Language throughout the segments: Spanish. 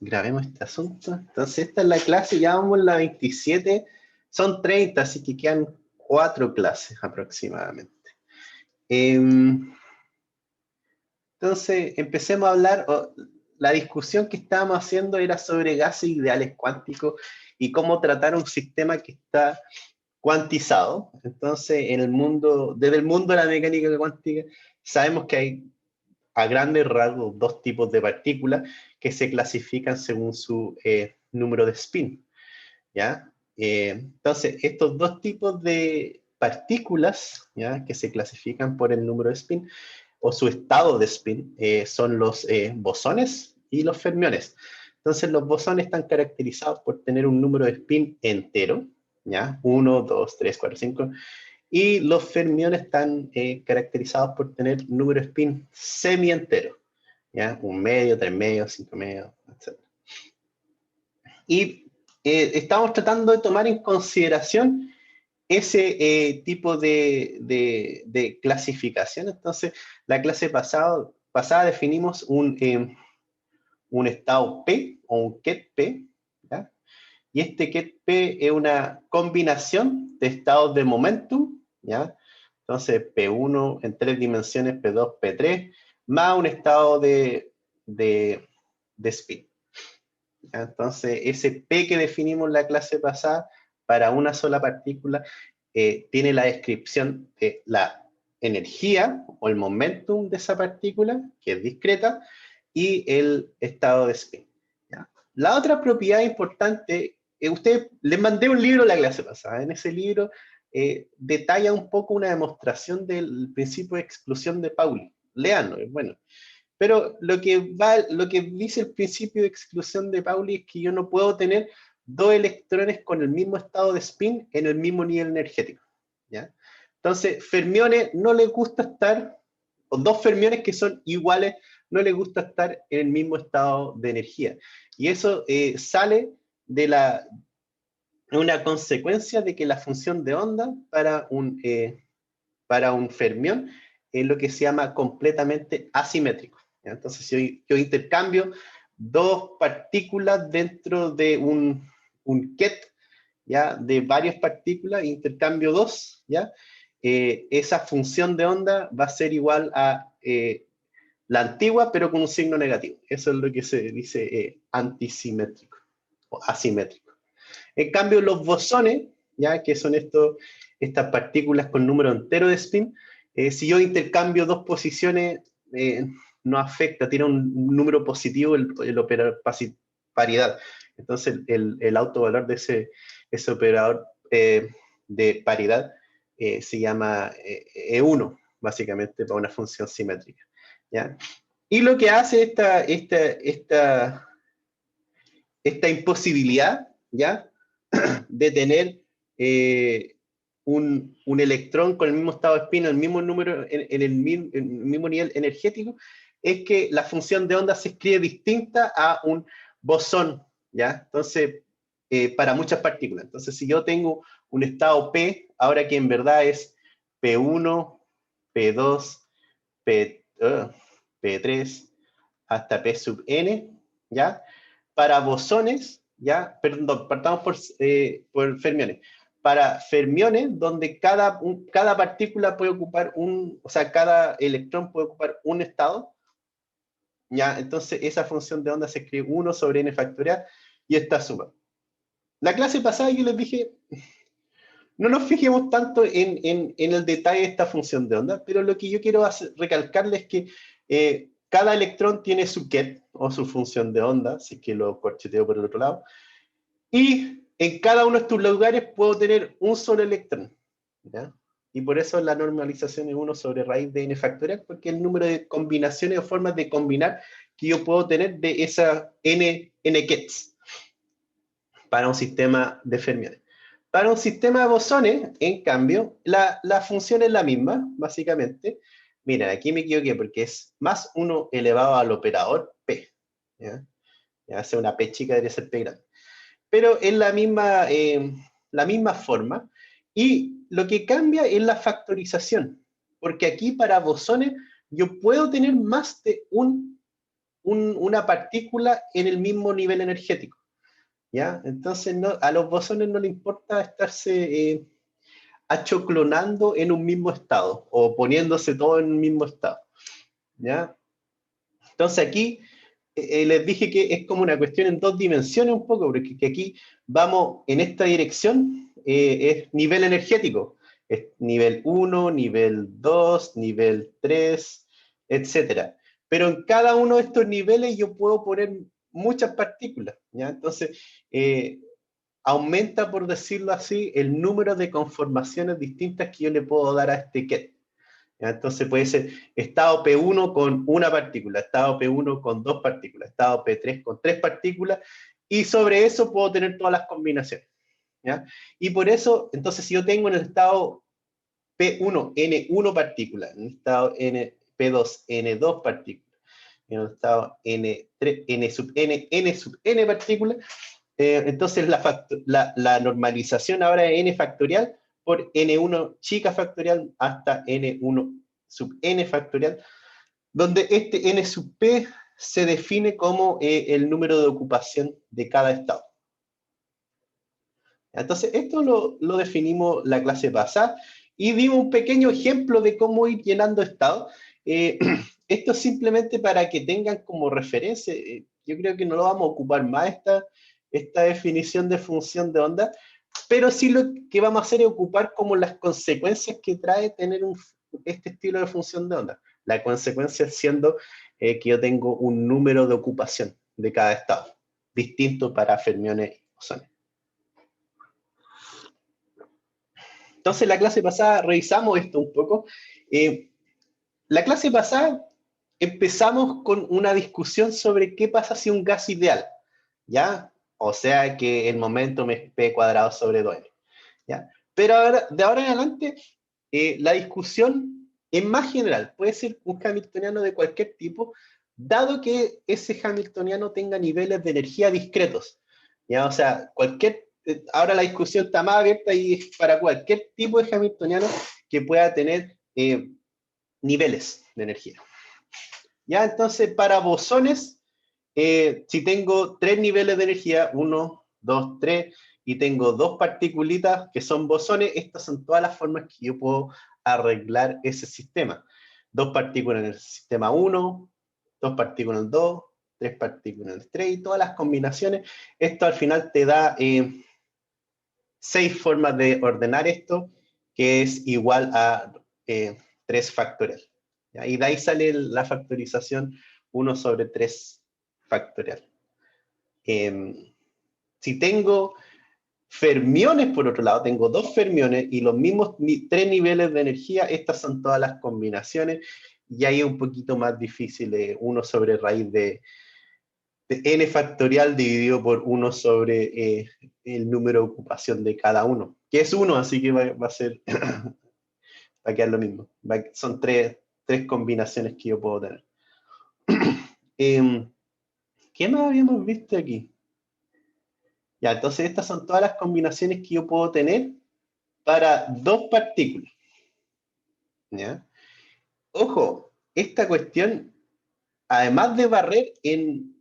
grabemos este asunto. Entonces, esta es la clase, ya vamos en la 27. Son 30, así que quedan 4 clases aproximadamente. Entonces, empecemos a hablar. La discusión que estábamos haciendo era sobre gases ideales cuánticos y cómo tratar un sistema que está cuantizado. Entonces, en el mundo, desde el mundo de la mecánica cuántica, sabemos que hay a grandes rasgos dos tipos de partículas que se clasifican según su número de spin, ¿ya? Entonces, estos dos tipos de partículas, ¿ya?, que se clasifican por el número de spin o su estado de spin, son los bosones y los fermiones. Entonces, los bosones están caracterizados por tener un número de spin entero, ¿ya? 1, 2, 3, 4, 5. Y los fermiones están caracterizados por tener número de spin semi-entero, ¿ya? 1 medio, 3 medios, 5 medios, etc. Y estamos tratando de tomar en consideración ese tipo de clasificación. Entonces, la clase pasada definimos un estado P o un ket P, ¿ya? Y este ket P es una combinación de estados de momentum, ¿ya? Entonces, P1 en 3 dimensiones, P2, P3, más un estado de spin. ¿Ya? Entonces, ese P que definimos en la clase pasada para una sola partícula tiene la descripción de la energía o el momentum de esa partícula, que es discreta, y el estado de spin. ¿Ya? La otra propiedad importante, les mandé un libro la clase pasada. En ese libro detalla un poco una demostración del principio de exclusión de Pauli. Leanlo, es bueno. Pero lo que dice el principio de exclusión de Pauli es que yo no puedo tener dos electrones con el mismo estado de spin en el mismo nivel energético, ¿ya? Entonces, fermiones no les gusta estar, o dos fermiones que son iguales, no les gusta estar en el mismo estado de energía. Y eso sale de una consecuencia de que la función de onda para un fermión es lo que se llama completamente asimétrico, ¿ya? Entonces, si yo intercambio dos partículas dentro de un ket, ¿ya?, de varias partículas, intercambio dos, ¿ya?, esa función de onda va a ser igual a la antigua, pero con un signo negativo. Eso es lo que se dice antisimétrico o asimétrico. En cambio, los bosones, ¿ya?, que son estas partículas con número entero de spin, si yo intercambio dos posiciones, no afecta, tiene un número positivo el operador paridad. Entonces, el autovalor de ese operador de paridad se llama E1, básicamente, para una función simétrica, ¿ya? Y lo que hace esta imposibilidad, ¿ya?, de tener un electrón con el mismo estado de spin, el mismo número, en el mismo nivel energético, es que la función de onda se escribe distinta a un bosón, ¿ya? Entonces, para muchas partículas. Entonces, si yo tengo un estado P, ahora que en verdad es P1, P2, P3, hasta P sub n, ¿ya? Para bosones, ¿ya? Perdón, partamos por fermiones. Para fermiones, donde cada partícula puede ocupar o sea, cada electrón puede ocupar un estado, ¿ya? Entonces, esa función de onda se escribe 1 sobre n factorial y esta suma. La clase pasada yo les dije, no nos fijemos tanto en el detalle de esta función de onda, pero lo que yo quiero recalcarles es que cada electrón tiene su ket, o su función de onda, así que lo corcheteo por el otro lado, y en cada uno de estos lugares puedo tener un solo electrón, ¿ya? Y por eso la normalización es 1 sobre raíz de n factorial, porque el número de combinaciones o formas de combinar que yo puedo tener de esas n kets para un sistema de fermiones. Para un sistema de bosones, en cambio, la función es la misma, básicamente. Miren, aquí me equivoqué porque es más 1 elevado al operador P, ¿ya? Ya sea una P chica, debería ser P grande. Pero es la misma forma, y lo que cambia es la factorización, porque aquí para bosones yo puedo tener más de una partícula en el mismo nivel energético, ¿ya? Entonces a los bosones no les importa estarse achoclonando en un mismo estado o poniéndose todo en un mismo estado, ¿ya? Entonces aquí les dije que es como una cuestión en dos dimensiones un poco, porque que aquí vamos en esta dirección, es nivel energético, es nivel 1, nivel 2, nivel 3, etcétera. Pero en cada uno de estos niveles yo puedo poner muchas partículas, ¿ya? Entonces, aumenta, por decirlo así, el número de conformaciones distintas que yo le puedo dar a este ket. ¿Ya? Entonces puede ser estado P1 con una partícula, estado P1 con dos partículas, estado P3 con tres partículas, y sobre eso puedo tener todas las combinaciones, ¿ya? Y por eso, entonces si yo tengo en el estado P1 N1 partículas, en el estado P2 N2 partículas, en el estado N3 N sub N, N sub N partículas, entonces la normalización ahora es n factorial por n1 chica factorial hasta n1 sub n factorial, donde este n sub p se define como el número de ocupación de cada estado. Entonces esto lo definimos la clase pasada y vimos un pequeño ejemplo de cómo ir llenando estados. Esto es simplemente para que tengan como referencia. Yo creo que no lo vamos a ocupar más esta definición de función de onda, pero sí lo que vamos a hacer es ocupar como las consecuencias que trae tener este estilo de función de onda. La consecuencia siendo que yo tengo un número de ocupación de cada estado, distinto para fermiones y bosones. Entonces, la clase pasada revisamos esto un poco. La clase pasada empezamos con una discusión sobre qué pasa si un gas ideal, ¿ya? O sea que el momento es P cuadrado sobre 2m, ¿ya? Pero ahora, de ahora en adelante, la discusión es más general. Puede ser un hamiltoniano de cualquier tipo, dado que ese hamiltoniano tenga niveles de energía discretos, ¿ya? O sea, ahora la discusión está más abierta y es para cualquier tipo de hamiltoniano que pueda tener niveles de energía. ¿Ya? Entonces, para bosones, si tengo tres niveles de energía, 1, 2, 3, y tengo dos particulitas que son bosones, estas son todas las formas que yo puedo arreglar ese sistema. Dos partículas en el sistema 1, dos partículas en el 2, tres partículas en el 3, y todas las combinaciones. Esto al final te da 6 formas de ordenar esto, que es igual a 3 factorial. ¿Ya? Y de ahí sale la factorización 1 sobre 3 factorial. Si tengo fermiones, por otro lado, tengo dos fermiones y los mismos 3 niveles de energía, estas son todas las combinaciones, y ahí es un poquito más difícil, 1 sobre raíz de n factorial dividido por 1 sobre el número de ocupación de cada uno, que es 1, así que va a ser, va a quedar lo mismo. Son tres combinaciones que yo puedo tener. ¿Qué más habíamos visto aquí? Ya, entonces estas son todas las combinaciones que yo puedo tener para dos partículas. ¿Ya? Ojo, esta cuestión, además de barrer en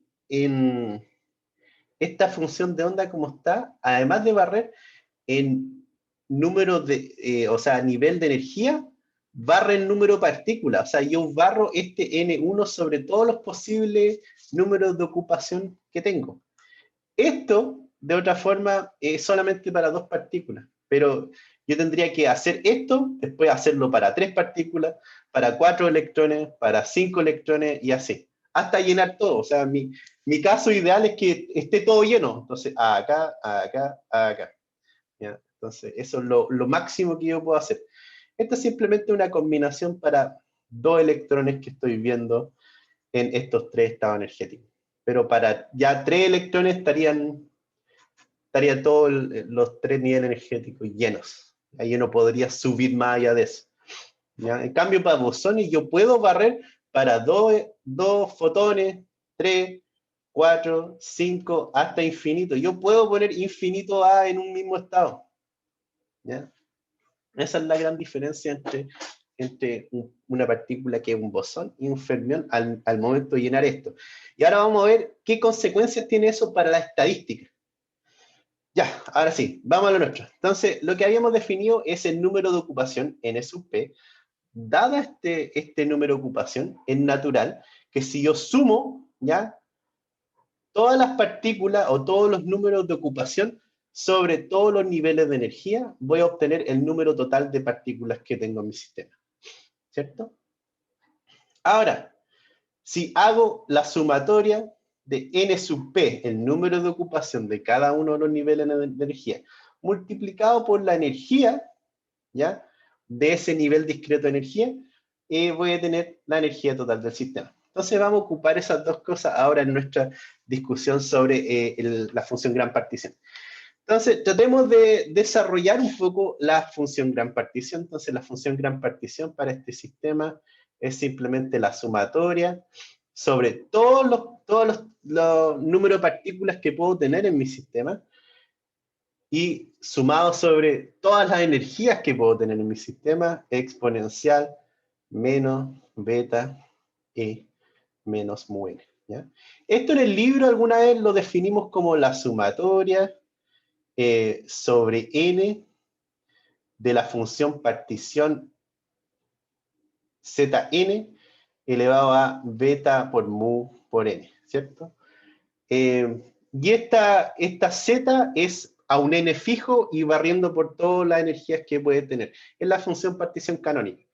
esta función de onda como está, además de barrer en número de, o sea, nivel de energía, barre el número de partículas. O sea, yo barro este N1 sobre todos los posibles números de ocupación que tengo. Esto, de otra forma, es solamente para dos partículas, pero yo tendría que hacer esto, después hacerlo para 3 partículas, para 4 electrones, para 5 electrones y así, hasta llenar todo. O sea, mi caso ideal es que esté todo lleno. Entonces, acá, acá, acá. ¿Ya? Entonces, eso es lo máximo que yo puedo hacer. Esta es simplemente una combinación para 2 electrones que estoy viendo en estos 3 estados energéticos. Pero para ya 3 electrones estaría todos los 3 niveles energéticos llenos. Ahí yo no podría subir más allá de eso. ¿Ya? En cambio, para bosones yo puedo barrer para 2 fotones, 3, 4, 5, hasta infinito. Yo puedo poner infinito A en un mismo estado. ¿Ya? Esa es la gran diferencia entre entre una partícula que es un bosón y un fermión al momento de llenar esto. Y ahora vamos a ver qué consecuencias tiene eso para la estadística. Ya, ahora sí, vamos a lo nuestro. Entonces, lo que habíamos definido es el número de ocupación, n sub p. Dada este número de ocupación, es natural que si yo sumo, ¿ya?, todas las partículas o todos los números de ocupación sobre todos los niveles de energía, voy a obtener el número total de partículas que tengo en mi sistema. ¿Cierto? Ahora, si hago la sumatoria de n sub p, el número de ocupación de cada uno de los niveles de energía, multiplicado por la energía, ¿ya?, de ese nivel discreto de energía, voy a tener la energía total del sistema. Entonces vamos a ocupar esas dos cosas ahora en nuestra discusión sobre la función gran partición. Entonces, tratemos de desarrollar un poco la función gran partición. Entonces, la función gran partición para este sistema es simplemente la sumatoria sobre todos los números de partículas que puedo tener en mi sistema y sumado sobre todas las energías que puedo tener en mi sistema, exponencial menos beta e menos mu n, ¿ya? Esto en el libro alguna vez lo definimos como la sumatoria sobre n de la función partición Zn elevado a beta por mu por n, ¿cierto? Y esta z es a un n fijo y barriendo por todas las energías que puede tener. Es la función partición canónica.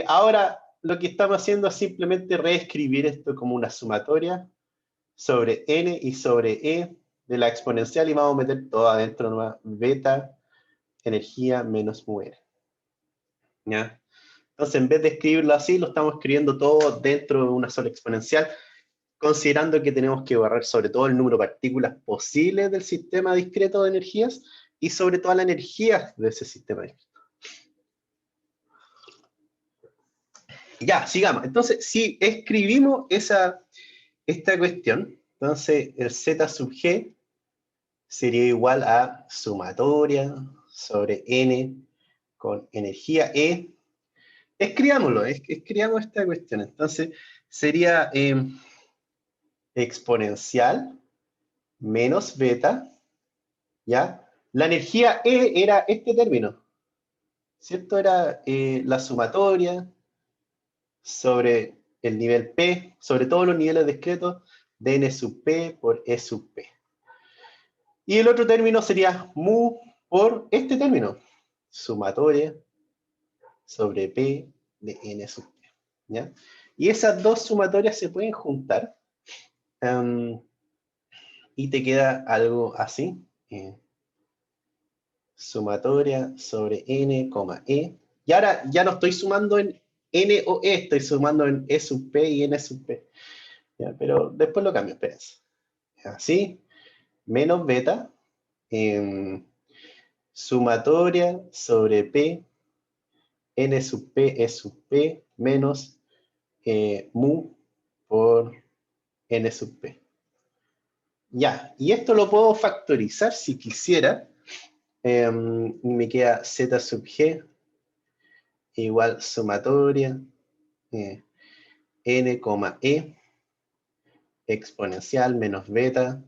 Ahora, lo que estamos haciendo es simplemente reescribir esto como una sumatoria sobre n y sobre e de la exponencial y vamos a meter todo adentro nomás, beta energía menos mu n. ¿Ya? Entonces, en vez de escribirlo así, lo estamos escribiendo todo dentro de una sola exponencial, considerando que tenemos que barrer sobre todo el número de partículas posibles del sistema discreto de energías y sobre toda la energía de ese sistema discreto. Ya, sigamos. Entonces, si escribimos esta cuestión, entonces el z sub g sería igual a sumatoria sobre n con energía E. Escribámoslo, escribamos esta cuestión. Entonces, sería exponencial menos beta, ¿ya? La energía E era este término, ¿cierto? Era la sumatoria sobre el nivel P, sobre todos los niveles discretos, de n sub P por E sub P. Y el otro término sería mu por este término, sumatoria sobre P de n sub P, ¿ya? Y esas dos sumatorias se pueden juntar y te queda algo así. Sumatoria sobre n, e. Y ahora ya no estoy sumando en n o e, estoy sumando en e sub p y n sub p. ¿Ya? Pero después lo cambio, espérense. Así, menos beta, sumatoria sobre p, n sub p, e sub p, menos mu por n sub p. Ya, y esto lo puedo factorizar si quisiera. Me queda z sub g igual sumatoria n, e exponencial menos beta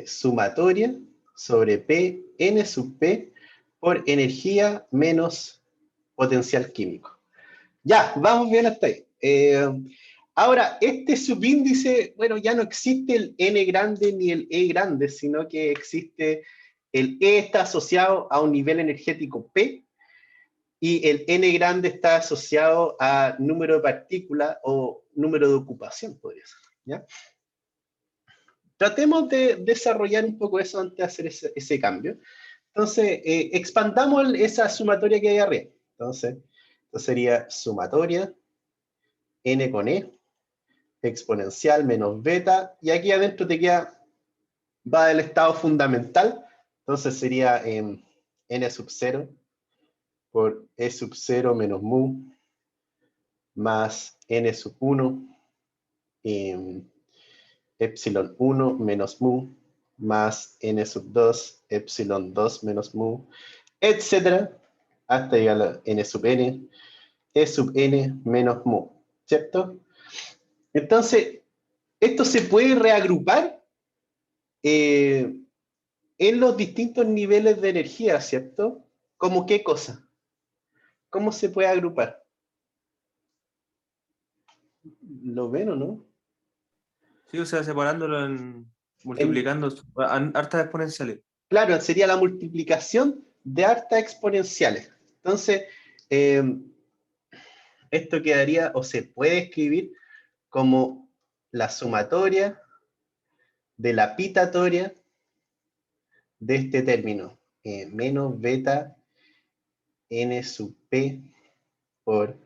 sumatoria sobre p n sub p por energía menos potencial químico. Ya, vamos bien hasta ahí. Ahora, este subíndice, bueno, ya no existe el n grande ni el e grande, sino que existe el e está asociado a un nivel energético P, y el n grande está asociado a número de partículas o número de ocupación, podría ser, ¿ya? Tratemos de desarrollar un poco eso antes de hacer ese cambio. Entonces, expandamos esa sumatoria que hay arriba. Entonces, esto sería sumatoria, n con e, exponencial menos beta, y aquí adentro te queda, va el estado fundamental, entonces sería n sub 0 por e sub 0 menos mu, más n sub 1, epsilon 1 menos mu, más n sub 2, epsilon 2 menos mu, etcétera, hasta llegar a n sub n, E sub n menos mu, ¿cierto? Entonces, esto se puede reagrupar en los distintos niveles de energía, ¿cierto? ¿Cómo qué cosa? ¿Cómo se puede agrupar? ¿Lo ven o no? Sí, o sea, separándolo multiplicando hartas exponenciales. Claro, sería la multiplicación de hartas exponenciales. Entonces, esto quedaría, o se puede escribir como la sumatoria de la pitatoria de este término, menos beta n sub p por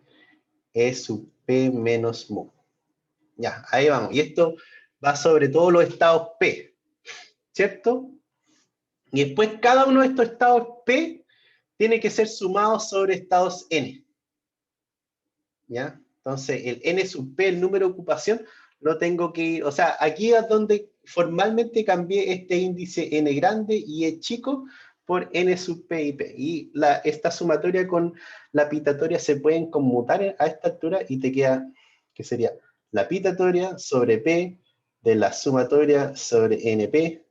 e sub p menos mu. Ya, ahí vamos. Y esto va sobre todos los estados P, ¿cierto? Y después cada uno de estos estados P tiene que ser sumado sobre estados N. ¿Ya? Entonces, el N sub P, el número de ocupación, lo tengo que ir, o sea, aquí es donde formalmente cambié este índice N grande y E chico por N sub P y P. Y esta sumatoria con la pitatoria se pueden conmutar a esta altura y te queda, que sería la pitatoria sobre P de la sumatoria sobre NP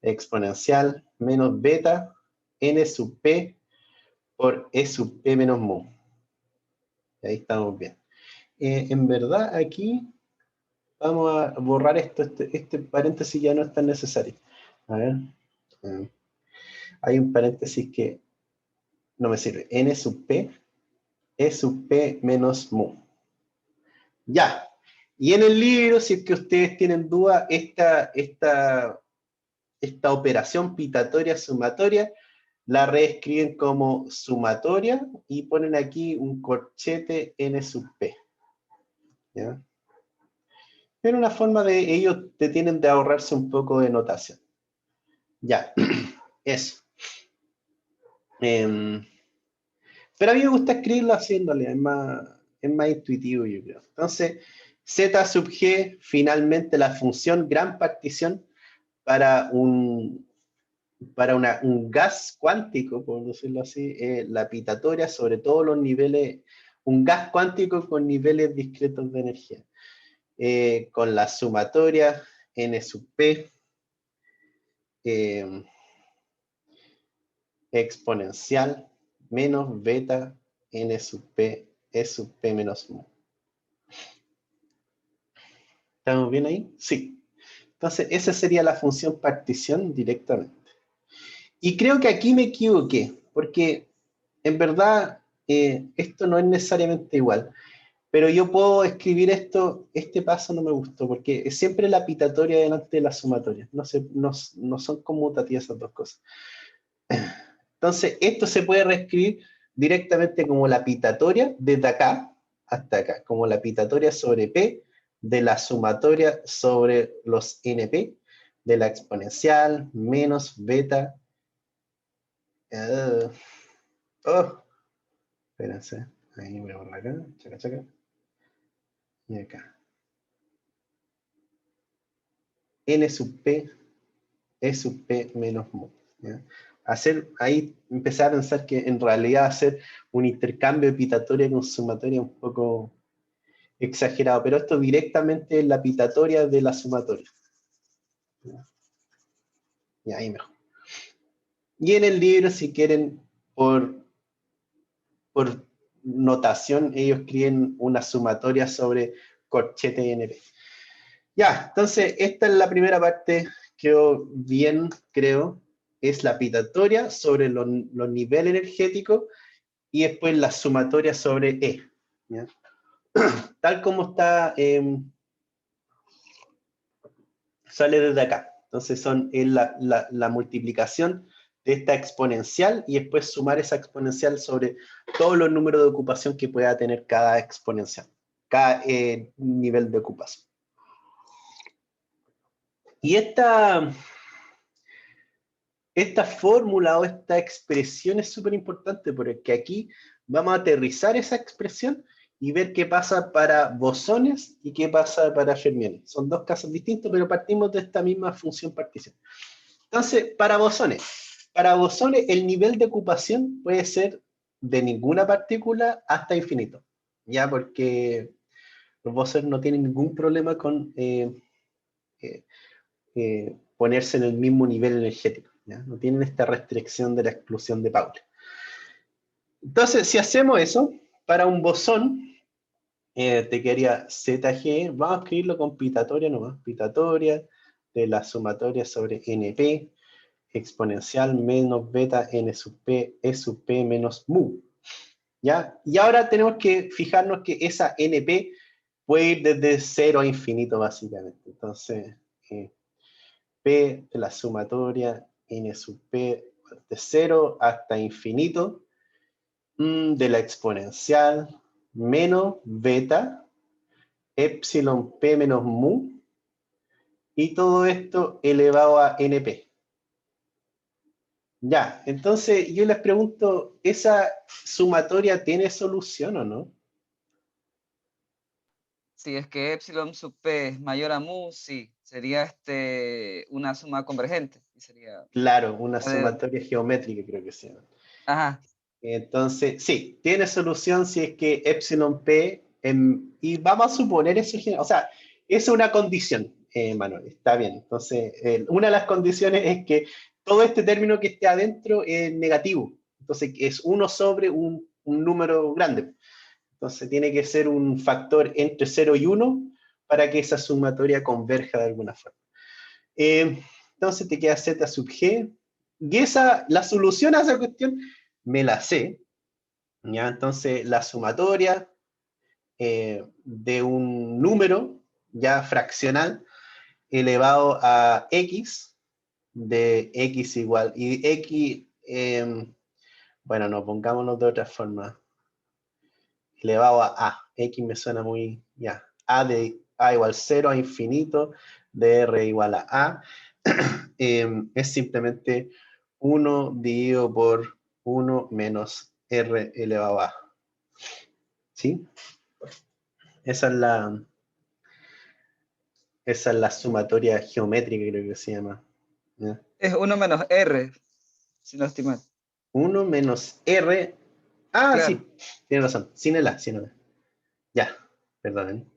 exponencial menos beta N sub P por E sub P menos mu. Ahí estamos bien. En verdad, aquí vamos a borrar esto, este paréntesis ya no es tan necesario. A ver, hay un paréntesis que no me sirve. N sub P, E sub P menos mu. Ya. Y en el libro, si es que ustedes tienen duda, esta operación pitatoria sumatoria la reescriben como sumatoria y ponen aquí un corchete N sub P. ¿Ya? Pero una forma de ellos te tienen de ahorrarse un poco de notación. Ya, eso. Pero a mí me gusta escribirlo haciéndole, es más intuitivo, yo creo. Entonces, Z sub G, finalmente la función gran partición para un gas cuántico, por decirlo así, la pitatoria sobre todos los niveles, un gas cuántico con niveles discretos de energía. Con la sumatoria N sub P exponencial menos beta N sub P E sub P menos mu. ¿Estamos bien ahí? Sí. Entonces, esa sería la función partición directamente. Y creo que aquí me equivoqué, porque en verdad esto no es necesariamente igual. Pero yo puedo escribir esto, este paso no me gustó, porque es siempre la pitatoria delante de la sumatoria. No son conmutativas esas dos cosas. Entonces, esto se puede reescribir directamente como la pitatoria desde acá hasta acá, como la pitatoria sobre P de la sumatoria sobre los NP de la exponencial menos beta. Espérense, ahí voy a borrar acá, chaca, chaca. Y acá. N sub P, E sub P menos mu. ¿Ya? Ahí empecé a pensar que en realidad hacer un intercambio de pitatoria con sumatoria es un poco exagerado, pero esto directamente es la pitatoria de la sumatoria. Y ahí mejor. Y en el libro, si quieren, por notación, ellos escriben una sumatoria sobre corchete NP. Ya, entonces esta es la primera parte, quedó bien, creo, es la pitatoria sobre los niveles energéticos y después la sumatoria sobre E. ¿Ya? Tal como está, sale desde acá. Entonces es la multiplicación de esta exponencial y después sumar esa exponencial sobre todos los números de ocupación que pueda tener cada exponencial, cada nivel de ocupación. Y esta fórmula o esta expresión es súper importante porque aquí vamos a aterrizar esa expresión y ver qué pasa para bosones y qué pasa para fermiones. Son dos casos distintos, pero partimos de esta misma función partición. Entonces, para bosones el nivel de ocupación puede ser de ninguna partícula hasta infinito, ya, porque los bosons no tienen ningún problema con ponerse en el mismo nivel energético, ¿ya? No tienen esta restricción de la exclusión de Pauli. Entonces, si hacemos eso, para un bosón, te quedaría ZG, vamos a escribirlo con pitatoria nomás, pitatoria de la sumatoria sobre NP, exponencial menos beta n sub p, e sub p menos mu. ¿Ya? Y ahora tenemos que fijarnos que esa NP puede ir desde 0 a infinito, básicamente. Entonces, P de la sumatoria n sub p de 0 hasta infinito, de la exponencial menos beta, epsilon p menos mu, y todo esto elevado a np. Ya, entonces yo les pregunto, ¿esa sumatoria tiene solución o no? Si es que epsilon sub p es mayor a mu, sí, sería una suma convergente. Sería Claro, una sumatoria geométrica creo que se llama. Ajá. Entonces, sí, tiene solución si es que epsilon p, y vamos a suponer eso, o sea, es una condición, Manuel, está bien. Entonces, una de las condiciones es que todo este término que esté adentro es negativo. Entonces, es 1 sobre un número grande. Entonces, tiene que ser un factor entre 0 y 1 para que esa sumatoria converja de alguna forma. Entonces, te queda z sub g. Y la solución a esa cuestión me la sé. ¿Ya? Entonces, la sumatoria de un número ya fraccional elevado a x, de x igual, y x, bueno, no, pongámonos de otra forma, elevado a x me suena muy, ya, a de a igual 0 a infinito, de r igual a, es simplemente 1 dividido por 1 menos r elevado a. ¿Sí? Esa es la sumatoria geométrica, creo que se llama. ¿Ya? Es 1 menos r, si no estoy mal. 1 menos r. Ah, Claro. sí, tiene razón. Sin el a, sin el a. Ya, perdonen.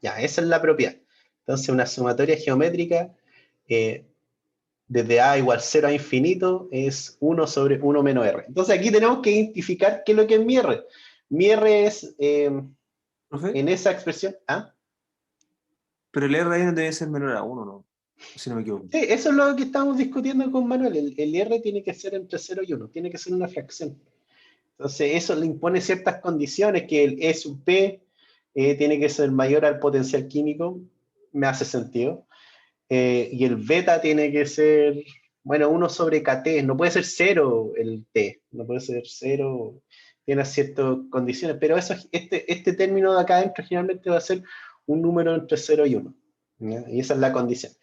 Ya, esa es la propiedad. Entonces, una sumatoria geométrica desde a igual 0 a infinito es 1 sobre 1 menos r. Entonces, aquí tenemos que identificar qué es lo que es mi r. Mi r es, en esa expresión, ¿ah? Pero el R ahí no debe ser menor a 1, ¿no? Si no me equivoco. Sí, eso es lo que estamos discutiendo con Manuel. El r tiene que ser entre 0 y 1, tiene que ser una fracción. Entonces, eso le impone ciertas condiciones, que el E sub P tiene que ser mayor al potencial químico, me hace sentido. Y el beta tiene que ser, bueno, 1 sobre KT, no puede ser 0 el T, no puede ser 0, tiene ciertas condiciones, pero eso, este término de acá adentro generalmente va a ser un número entre 0 y 1, ¿ya? Y esa es la condición.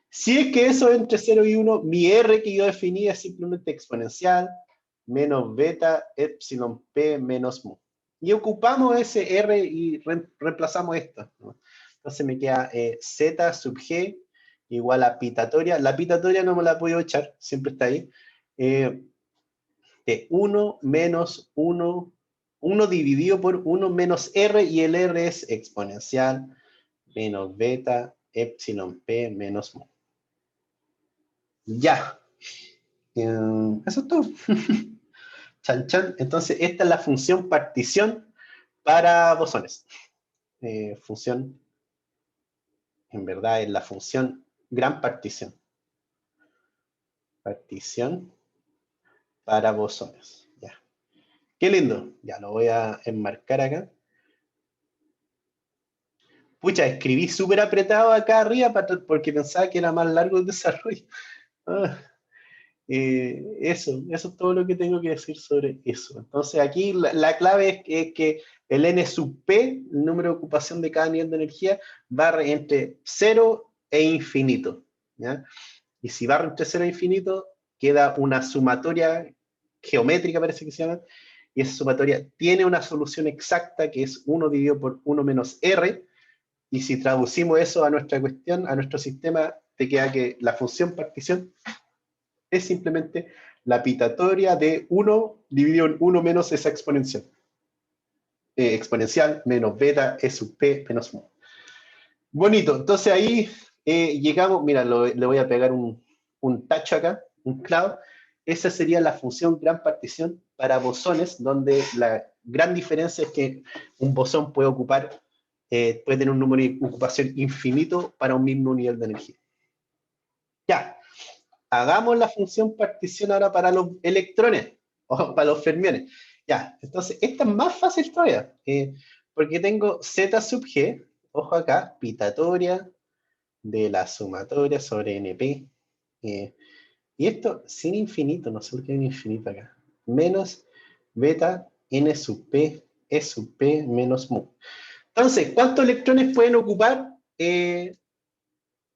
Si es que eso es entre 0 y 1, mi R que yo definí es simplemente exponencial, menos beta, epsilon p menos mu. Y ocupamos ese R y reemplazamos esto, ¿no? Entonces me queda z sub g igual a pitatoria. La pitatoria no me la puedo echar, siempre está ahí. De 1 menos 1, 1 dividido por 1 menos R, y el R es exponencial, menos beta, epsilon p menos mu. Ya. Eso es todo. Chan, chan. Entonces, esta es la función partición para bosones. Función, en verdad, es la función gran partición. Partición para bosones. Ya. Qué lindo. Ya lo voy a enmarcar acá. Pucha, escribí súper apretado acá arriba porque pensaba que era más largo el desarrollo. Ah. Eso es todo lo que tengo que decir sobre eso. Entonces aquí la clave es que el n sub p, el número de ocupación de cada nivel de energía, barre entre 0 e infinito, ¿ya? Y si barre entre 0 e infinito, queda una sumatoria geométrica, parece que se llama, y esa sumatoria tiene una solución exacta que es 1 dividido por 1 menos r, y si traducimos eso a nuestra cuestión, a nuestro sistema, te queda que la función partición es simplemente la pitatoria de 1 dividido en 1 menos esa exponencial. Exponencial menos beta E sub P menos mu. Bonito, entonces ahí llegamos, mira, le voy a pegar un tacho acá, un clavo. Esa sería la función gran partición para bosones, donde la gran diferencia es que un bosón puede ocupar, puede tener un número de ocupación infinito para un mismo nivel de energía. Ya, hagamos la función partición ahora para los electrones, o para los fermiones. Ya, entonces, esta es más fácil todavía, porque tengo Z sub G, ojo acá, pitatoria de la sumatoria sobre NP, y esto sin infinito, no sé por qué hay un infinito acá, menos beta N sub P, E sub P menos mu. Entonces, ¿cuántos electrones pueden ocupar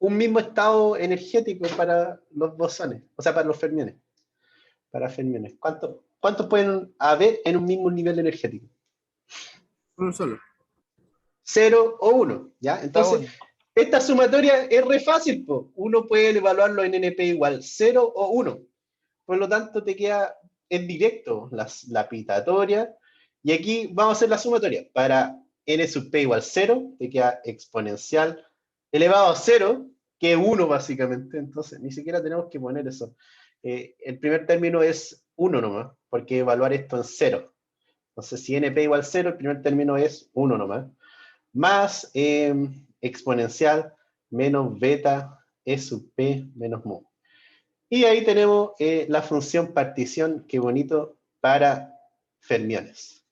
un mismo estado energético para los bosones? O sea, para los fermiones. Para fermiones. ¿Cuántos pueden haber en un mismo nivel energético? Uno solo. 0 o 1, ¿ya? Entonces, esta sumatoria es re fácil, po. Uno puede evaluarlo en NP igual 0 o 1. Por lo tanto, te queda en directo la pitatoria. Y aquí vamos a hacer la sumatoria. Para N sub P igual 0, te queda exponencial elevado a 0, que es 1 básicamente. Entonces, ni siquiera tenemos que poner eso. El primer término es 1 nomás, porque evaluar esto en 0. Entonces, si NP igual 0, el primer término es 1 nomás. Más exponencial menos beta E sub P menos mu. Y ahí tenemos la función partición, qué bonito, para fermiones.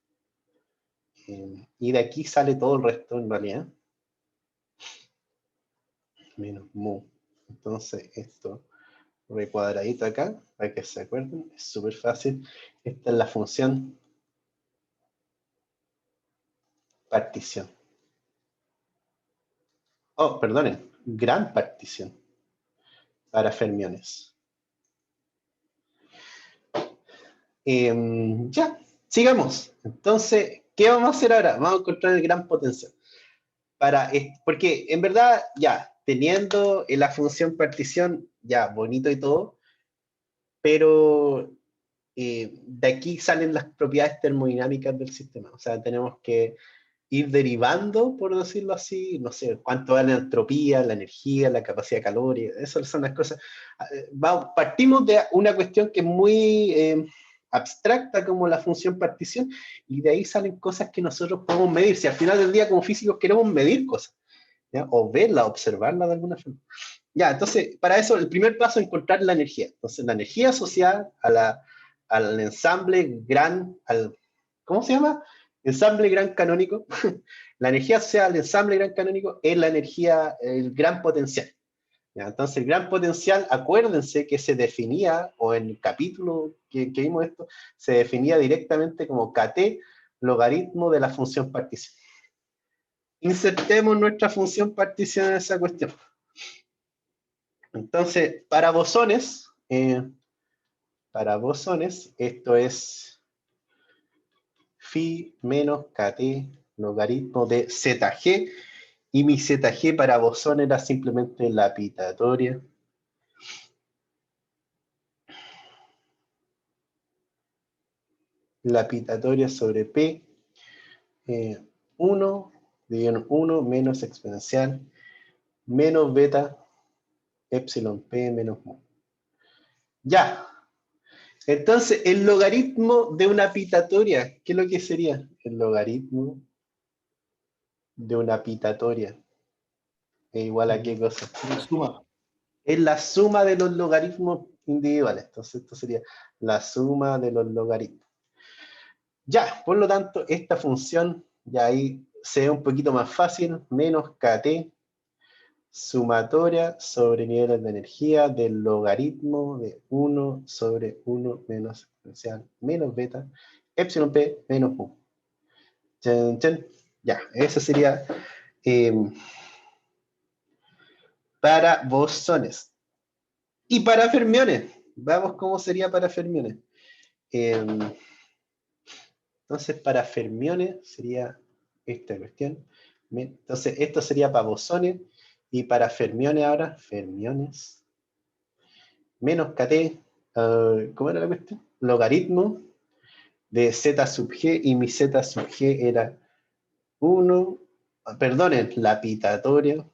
Y de aquí sale todo el resto en realidad. Menos mu. Entonces esto recuadradito acá, para que se acuerden, es súper fácil. Esta es la función partición. Oh, perdonen, gran partición para fermiones. Ya, sigamos. Entonces, ¿qué vamos a hacer ahora? Vamos a encontrar el gran potencial. Porque en verdad, ya, teniendo la función partición, ya, bonito y todo, pero de aquí salen las propiedades termodinámicas del sistema. O sea, tenemos que ir derivando, por decirlo así, no sé, cuánto vale la entropía, la energía, la capacidad calórica, esas son las cosas. Partimos de una cuestión que es muy abstracta como la función partición, y de ahí salen cosas que nosotros podemos medir. Si al final del día como físicos queremos medir cosas, ¿ya? O verla, observarla de alguna forma. Ya, entonces, para eso el primer paso es encontrar la energía. Entonces, la energía asociada al ensamble ¿cómo se llama? Ensamble gran canónico. La energía asociada al ensamble gran canónico es la energía, el gran potencial. ¿Ya? Entonces, el gran potencial, acuérdense que se definía, o en el capítulo que vimos esto, se definía directamente como kT logaritmo de la función partición. Insertemos nuestra función partición en esa cuestión. Entonces, para bosones, esto es phi menos kT logaritmo de ZG, y mi ZG para bosón era simplemente la pitatoria sobre P, 1 dividido en 1 menos exponencial menos beta epsilon P menos mu. Ya. Entonces, el logaritmo de una pitatoria, ¿qué es lo que sería? El logaritmo de una pitatoria es igual a qué cosa? La suma. Es la suma de los logaritmos individuales. Entonces, esto sería la suma de los logaritmos. Ya, por lo tanto, esta función, ya ahí se ve un poquito más fácil, menos kT sumatoria sobre niveles de energía del logaritmo de 1 sobre 1 menos exponencial menos beta epsilon P menos mu. Chan, chan. Ya, eso sería para bosones. Y para fermiones, vamos cómo sería para fermiones. Entonces, para fermiones sería esta cuestión. Entonces, esto sería para bosones, y para fermiones ahora, fermiones, menos kT ¿cómo era la cuestión? Logaritmo de z sub g, y mi z sub g era 1, perdonen, la pitatoria,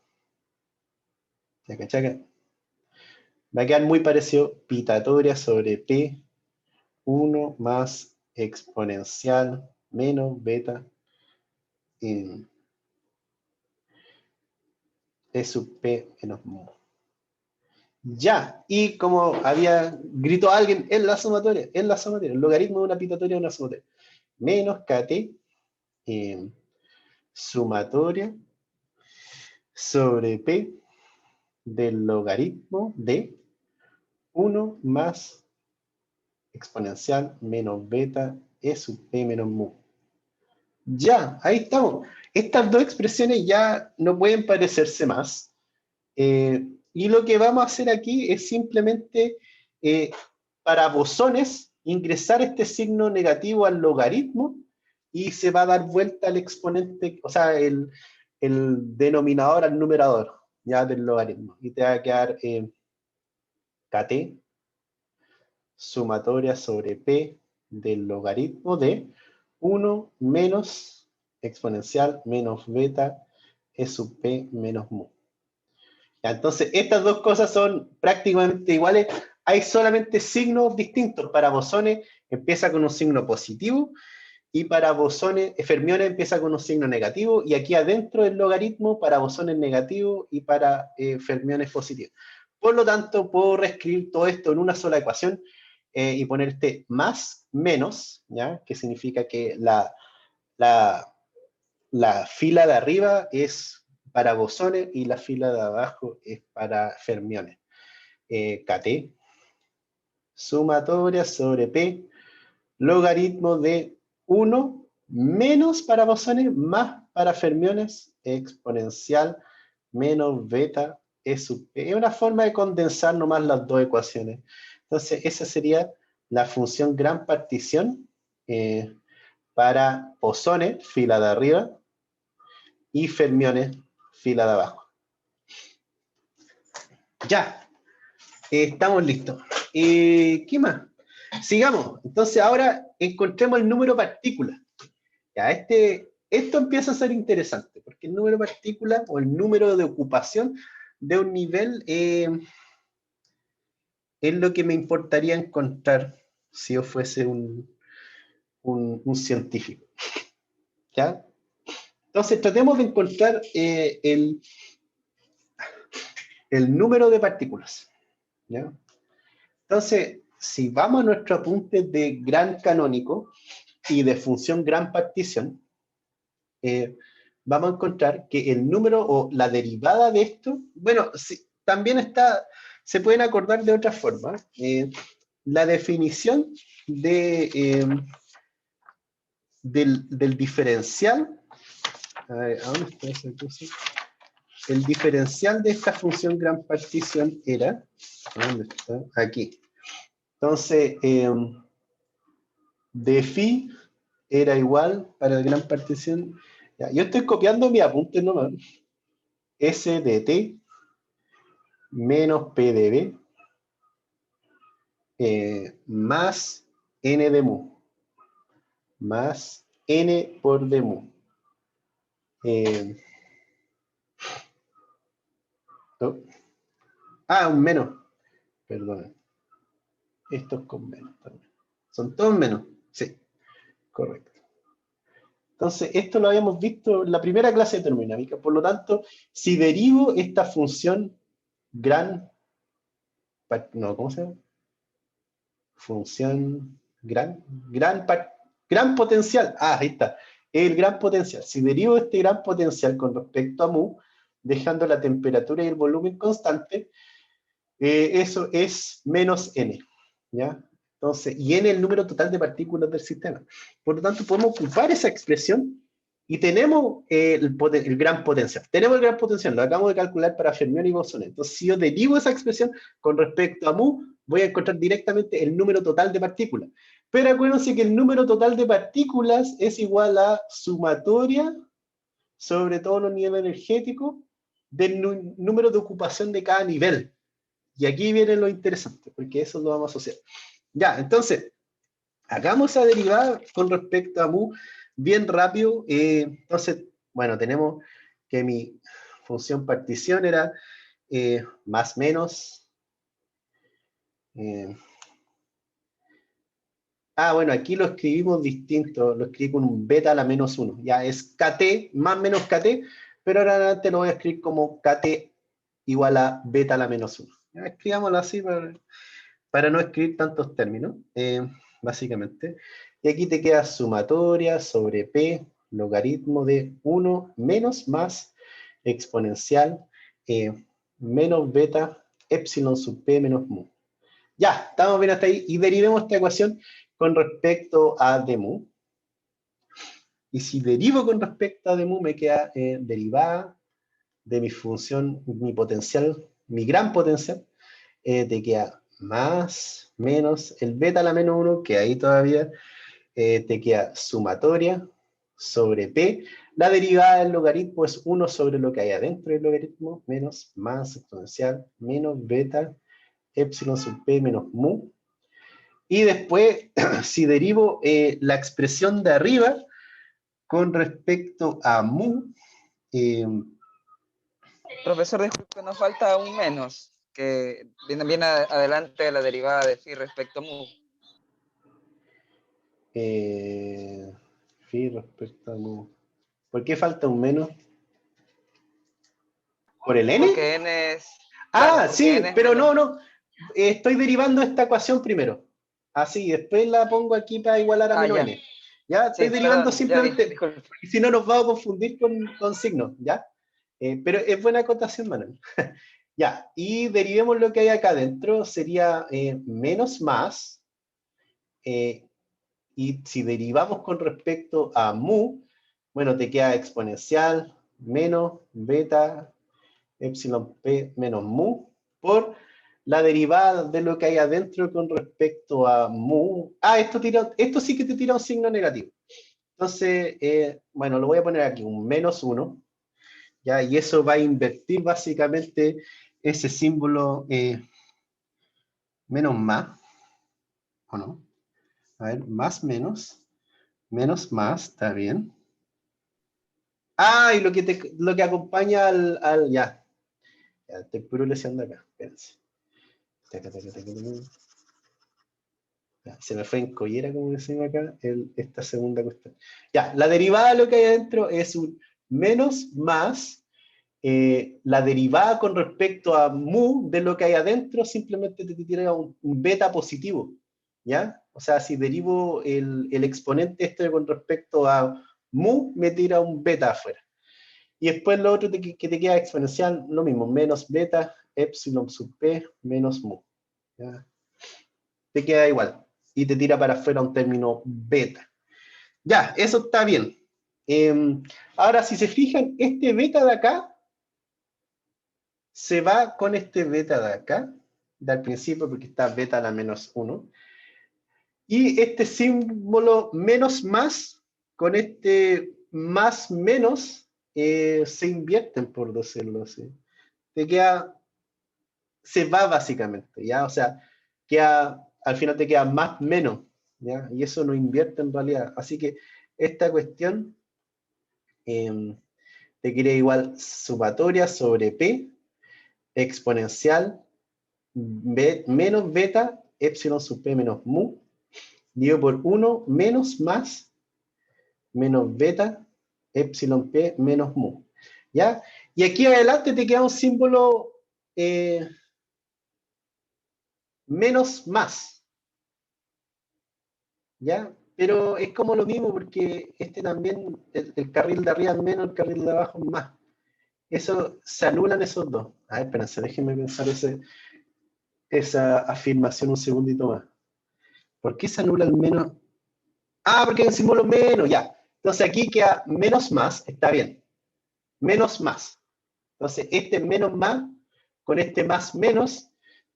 chaca, chaca, va a quedar muy parecido, pitatoria sobre p, 1 más exponencial menos beta en e sub p menos mu. Ya, y como gritó alguien, en la sumatoria, el logaritmo de una pitatoria de una sumatoria, menos kt, sumatoria sobre p del logaritmo de 1 más exponencial menos beta e sub p menos mu. Ya, ahí estamos. Estas dos expresiones ya no pueden parecerse más. Y lo que vamos a hacer aquí es simplemente, para bosones, ingresar este signo negativo al logaritmo y se va a dar vuelta el exponente, o sea, el denominador al numerador, ya del logaritmo. Y te va a quedar kt sumatoria sobre p del logaritmo de 1 menos exponencial menos beta e sub p menos mu. Ya, entonces, estas dos cosas son prácticamente iguales. Hay solamente signos distintos. Para bosones empieza con un signo positivo, y para bosones, fermiones empieza con un signo negativo, y aquí adentro el logaritmo para bosones negativo y para fermiones positivos. Por lo tanto, puedo reescribir todo esto en una sola ecuación y poner este más menos, ¿ya? Que significa que la fila de arriba es para bosones y la fila de abajo es para fermiones. kt sumatoria sobre p logaritmo de 1 menos para bosones más para fermiones exponencial menos beta e sub p. Es una forma de condensar nomás las dos ecuaciones. Entonces, esa sería la función gran partición para bosones, fila de arriba, y fermiones, fila de abajo. Ya, estamos listos. ¿Qué más? Sigamos. Entonces ahora encontremos el número partícula. Ya, esto empieza a ser interesante, porque el número partícula o el número de ocupación de un nivel es lo que me importaría encontrar si yo fuese un científico. ¿Ya? Entonces tratemos de encontrar el número de partículas. ¿Ya? Entonces, si vamos a nuestro apunte de gran canónico y de función gran partición, vamos a encontrar que el número o la derivada de esto, bueno, sí, también se pueden acordar de otra forma. La definición del diferencial, a ver, ¿a dónde está esa cosa? El diferencial de esta función gran partición era, ¿dónde está? Aquí. Entonces, de phi era igual para la gran partición. Ya, yo estoy copiando mi apunte nomás. S de t menos p de b más n de mu más n por d mu. Un menos. Perdón. Esto es con menos también. Son todos menos. Sí, correcto. Entonces, esto lo habíamos visto en la primera clase de termodinámica. Por lo tanto, si derivo esta función ¿cómo se llama? Función gran potencial. Ahí está. El gran potencial. Si derivo este gran potencial con respecto a mu, dejando la temperatura y el volumen constante, eso es menos n. ¿Ya? Entonces, y n es el número total de partículas del sistema. Por lo tanto, podemos ocupar esa expresión y tenemos el gran potencial. Tenemos el gran potencial, lo acabamos de calcular para fermión y bosón. Entonces, si yo derivo esa expresión con respecto a mu, voy a encontrar directamente el número total de partículas. Pero acuérdense que el número total de partículas es igual a sumatoria sobre todos los niveles energéticos del número de ocupación de cada nivel. Y aquí viene lo interesante, porque eso lo vamos a asociar. Ya, entonces, hagamos esa derivada con respecto a mu bien rápido. Entonces, bueno, tenemos que mi función partición era más menos. Bueno, aquí lo escribimos distinto, lo escribí con un beta a la menos 1. Ya es kt más menos kt, pero ahora adelante lo voy a escribir como kt igual a beta a la menos 1. Ya, escribámoslo así para no escribir tantos términos, básicamente. Y aquí te queda sumatoria sobre p, logaritmo de 1 menos más exponencial menos beta epsilon sub p menos mu. Ya, estamos bien hasta ahí. Y derivemos esta ecuación con respecto a d mu. Y si derivo con respecto a d mu, me queda derivada de mi función, mi potencial, mi gran potencial, te queda más, menos, el beta a la menos 1, que ahí todavía te queda sumatoria sobre p. La derivada del logaritmo es 1 sobre lo que hay adentro del logaritmo, menos, más exponencial, menos beta, epsilon sub p menos mu. Y después, si derivo la expresión de arriba con respecto a mu, Profesor, disculpe, nos falta un menos, que viene adelante de la derivada de phi respecto a mu. phi respecto a mu. ¿Por qué falta un menos? ¿Por el n? Porque n es... Claro, porque Sí, n es pero menos. no. Estoy derivando esta ecuación primero. Así, después la pongo aquí para igualar a menos Ya. n. Ya, estoy Sí, derivando perdón, ya simplemente, disculpe. porque si no nos vamos a confundir con signos, ¿ya? Pero es buena acotación, Manuel. Ya, y derivemos lo que hay acá adentro, sería menos más, y si derivamos con respecto a mu, bueno, te queda exponencial, menos beta, epsilon p menos mu, por la derivada de lo que hay adentro con respecto a mu. Esto sí que te tira un signo negativo. Entonces, bueno, lo voy a poner aquí, un menos 1, ¿ya? Y eso va a invertir básicamente ese símbolo menos más, ¿o no? A ver, más menos más, está bien. Y lo que acompaña ya estoy puro leseando acá, espérense. Ya, se me fue en collera, como decimos acá, esta segunda cuestión. Ya, la derivada de lo que hay adentro es un menos más la derivada con respecto a mu de lo que hay adentro simplemente te tira un beta positivo, ¿ya? O sea, si derivo el exponente este con respecto a mu, me tira un beta afuera. Y después lo otro que te queda exponencial, lo mismo, menos beta, epsilon sub p, menos mu. ¿Ya? Te queda igual. Y te tira para afuera un término beta. Ya, eso está bien. Ahora, si se fijan, este beta de acá se va con este beta de acá, del principio, porque está beta a la menos 1. Y este símbolo menos más, con este más menos, se invierten, por decirlo así. Se va básicamente, ¿ya? O sea, al final te queda más menos, ¿ya? Y eso no invierte en realidad. Así que esta cuestión te queda igual sumatoria sobre P, exponencial, menos beta, epsilon sub P menos mu, dividido por 1 menos más, menos beta, epsilon P menos mu. ¿Ya? Y aquí adelante te queda un símbolo menos más. ¿Ya? Pero es como lo mismo porque este también, el carril de arriba es menos, el carril de abajo es más. Eso, se anulan esos dos. A ver, espérense, déjenme pensar esa afirmación un segundito más. ¿Por qué se anula el menos? Porque hay un símbolo menos, ya. Entonces aquí queda menos más, está bien. Menos más. Entonces este menos más, con este más menos,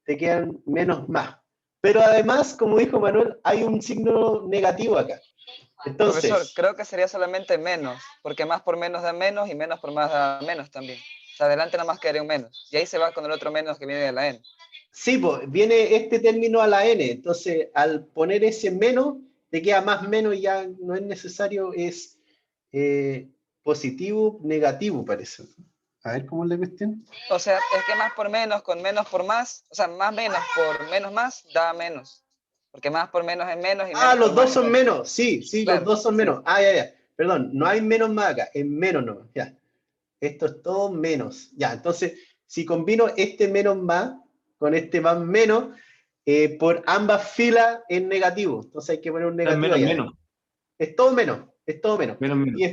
te quedan menos más. Pero además, como dijo Manuel, hay un signo negativo acá. Profesor, Entonces, creo que sería solamente menos, porque más por menos da menos y menos por más da menos también. sea, adelante nada más quedaría un menos. Y ahí se va con el otro menos que viene de la n. Sí, pues viene este término a la n, entonces al poner ese menos, te queda más menos y ya no es necesario, es positivo, negativo parece. A ver cómo es la cuestión. O sea, es que más por menos con menos por más, o sea, más menos por menos más da menos. Porque más por menos es menos y Ah, menos por los más dos es son menos. menos, sí, sí, los Claro, dos son sí. menos. Ah, ya. Perdón, no hay menos más acá, es menos no, ya. Esto es todo menos. Ya, entonces, si combino este menos más con este más menos, por ambas filas es negativo. Entonces hay que poner un Es negativo menos, allá. menos. Es todo menos, es todo menos. Menos, menos. Y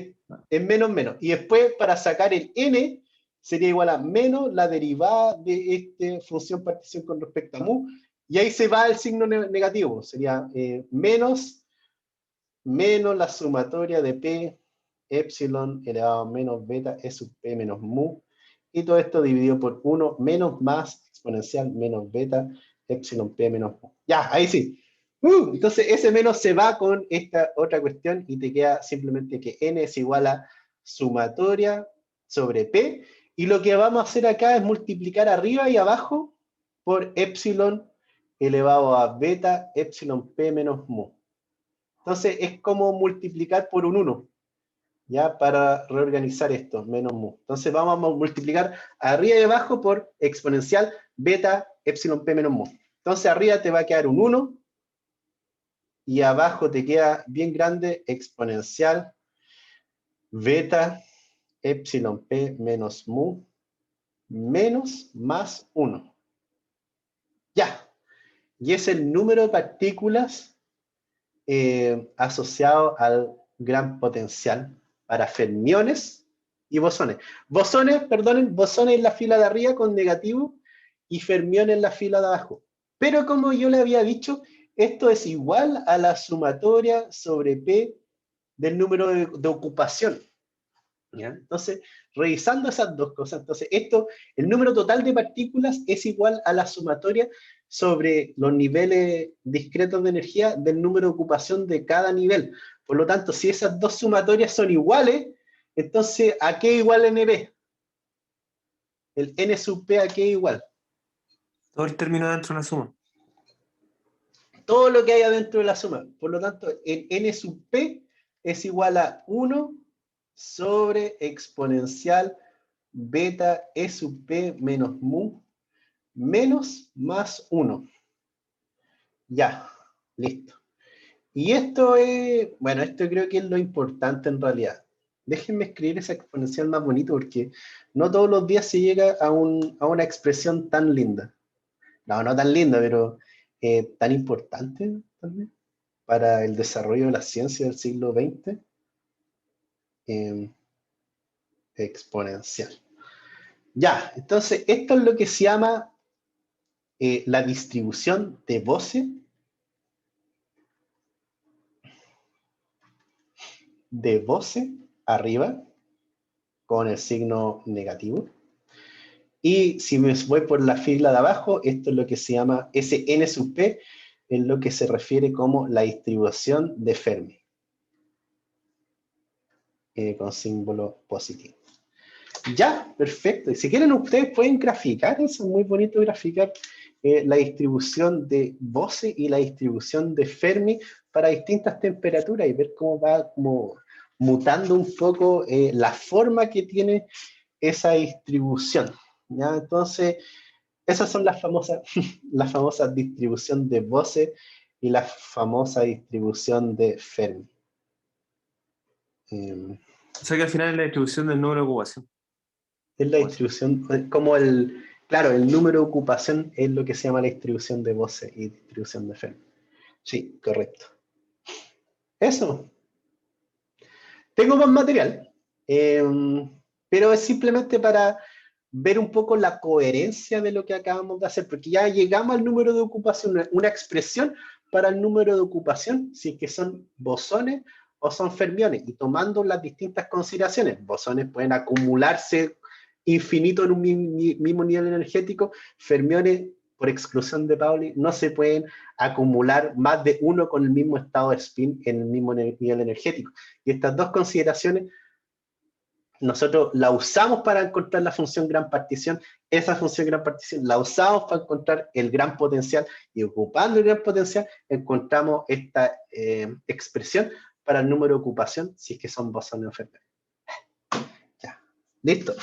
es menos, menos. Y después, para sacar el n, sería igual a menos la derivada de esta función partición con respecto a mu. Y ahí se va el signo negativo. Sería menos la sumatoria de p epsilon elevado a menos beta e sub p menos mu, y todo esto dividido por 1 menos más exponencial menos beta epsilon p menos mu. Ya, ahí sí. Entonces ese menos se va con esta otra cuestión y te queda simplemente que n es igual a sumatoria sobre p, y lo que vamos a hacer acá es multiplicar arriba y abajo por epsilon elevado a beta epsilon p menos mu. Entonces es como multiplicar por un 1, ¿ya? Para reorganizar esto, menos mu. Entonces vamos a multiplicar arriba y abajo por exponencial beta epsilon p menos mu. Entonces arriba te va a quedar un 1 y abajo te queda bien grande exponencial beta epsilon p menos mu menos más 1. Ya. Y es el número de partículas asociado al gran potencial para fermiones y bosones. Bosones en la fila de arriba con negativo y fermiones en la fila de abajo. Pero como yo le había dicho, esto es igual a la sumatoria sobre P del número de ocupación. ¿Ya? Entonces, revisando esas dos cosas, entonces el número total de partículas es igual a la sumatoria sobre los niveles discretos de energía del número de ocupación de cada nivel. Por lo tanto, si esas dos sumatorias son iguales, entonces, ¿a qué igual NB? El N sub P, ¿a qué igual? Todo el término dentro de una suma. Todo lo que hay adentro de la suma. Por lo tanto, el N sub P es igual a 1 sobre exponencial beta E sub P menos mu menos más 1. Ya, listo. Y esto es, bueno, esto creo que es lo importante en realidad. Déjenme escribir esa exponencial más bonito porque no todos los días se llega a una expresión tan linda. No, no tan linda, pero tan importante también para el desarrollo de la ciencia del siglo XX. Exponencial. Ya, entonces esto es lo que se llama la distribución de Bose arriba con el signo negativo. Y si me voy por la fila de abajo, esto es lo que se llama Sn sub p, en lo que se refiere como la distribución de Fermi, con símbolo positivo. Ya, perfecto. Y si quieren ustedes pueden graficar, eso es muy bonito graficar la distribución de Bose y la distribución de Fermi para distintas temperaturas y ver cómo va como mutando un poco la forma que tiene esa distribución. ¿Ya? Entonces, esas son las famosas la famosa distribución de Bose y la famosa distribución de Fermi. O sea que al final es la distribución del número de ocupación. Es la distribución, como claro, el número de ocupación es lo que se llama la distribución de Bose y distribución de Fermi. Sí, correcto. Eso. Tengo más material, pero es simplemente para ver un poco la coherencia de lo que acabamos de hacer, porque ya llegamos al número de ocupación, una expresión para el número de ocupación, si es que son bosones o son fermiones, y tomando las distintas consideraciones. Bosones pueden acumularse infinito en un mismo nivel energético, fermiones, por exclusión de Pauli, no se pueden acumular más de uno con el mismo estado de spin en el mismo nivel energético. Y estas dos consideraciones nosotros la usamos para encontrar la función gran partición, esa función gran partición la usamos para encontrar el gran potencial, y ocupando el gran potencial encontramos esta expresión para el número de ocupación, si es que son bosones enfermeros. Ya, listo.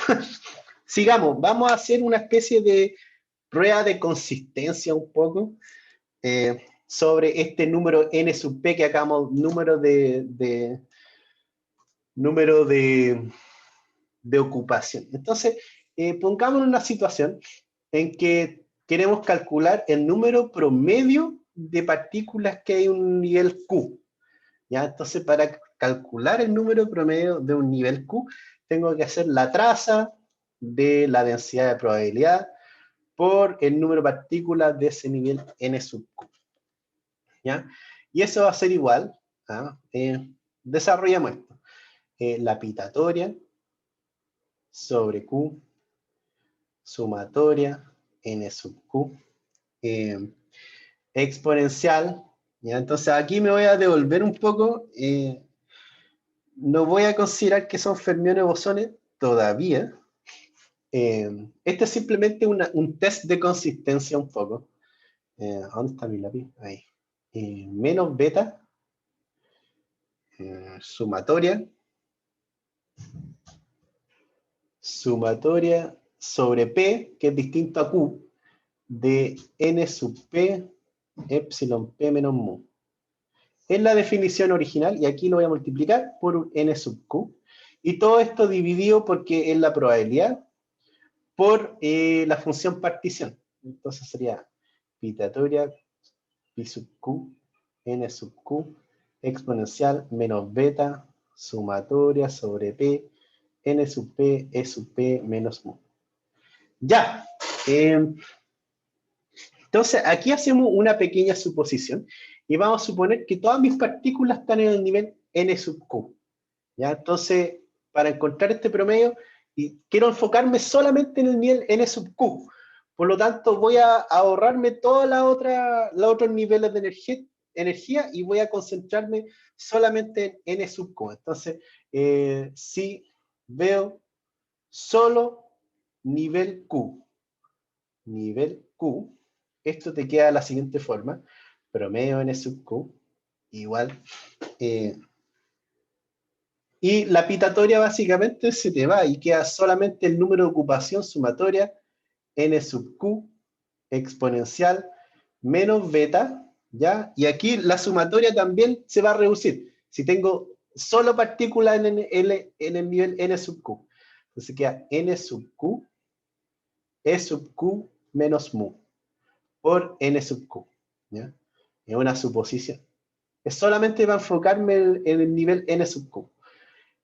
Sigamos, vamos a hacer una especie de prueba de consistencia un poco sobre este número n sub p que acabamos, número de ocupación. Entonces, pongamos una situación en que queremos calcular el número promedio de partículas que hay en un nivel Q. ¿Ya? Entonces, para calcular el número promedio de un nivel Q, tengo que hacer la traza de la densidad de probabilidad por el número de partículas de ese nivel n sub Q. ¿Ya? Y eso va a ser igual, desarrollamos esto, la pitatoria sobre Q, sumatoria n sub Q, exponencial, ¿ya? Entonces aquí me voy a devolver un poco, no voy a considerar que son fermiones bosones todavía. Este es simplemente un test de consistencia un poco. ¿Dónde está mi lápiz? Ahí. Menos beta, sumatoria sobre P, que es distinto a Q, de n sub P, epsilon P menos mu. Es la definición original, y aquí lo voy a multiplicar por un n sub Q. Y todo esto dividido porque es la probabilidad por la función partición. Entonces sería pitatoria pi sub Q, n sub Q, exponencial menos beta, sumatoria sobre P, n sub P, e sub P menos mu. Ya. Entonces, aquí hacemos una pequeña suposición y vamos a suponer que todas mis partículas están en el nivel n sub Q. ¿Ya? Entonces, para encontrar este promedio, y quiero enfocarme solamente en el nivel n sub Q. Por lo tanto, voy a ahorrarme todos los otros niveles de energía y voy a concentrarme solamente en n sub Q. Entonces, si veo solo nivel Q, esto te queda de la siguiente forma: promedio n sub Q igual, y la pitatoria básicamente se te va y queda solamente el número de ocupación sumatoria n sub Q exponencial menos beta, ¿ya? Y aquí la sumatoria también se va a reducir si tengo solo partículas en el nivel n sub Q. Entonces queda n sub Q, e sub Q menos mu por n sub Q, ¿ya? Es una suposición. Es solamente para enfocarme en el nivel n sub Q.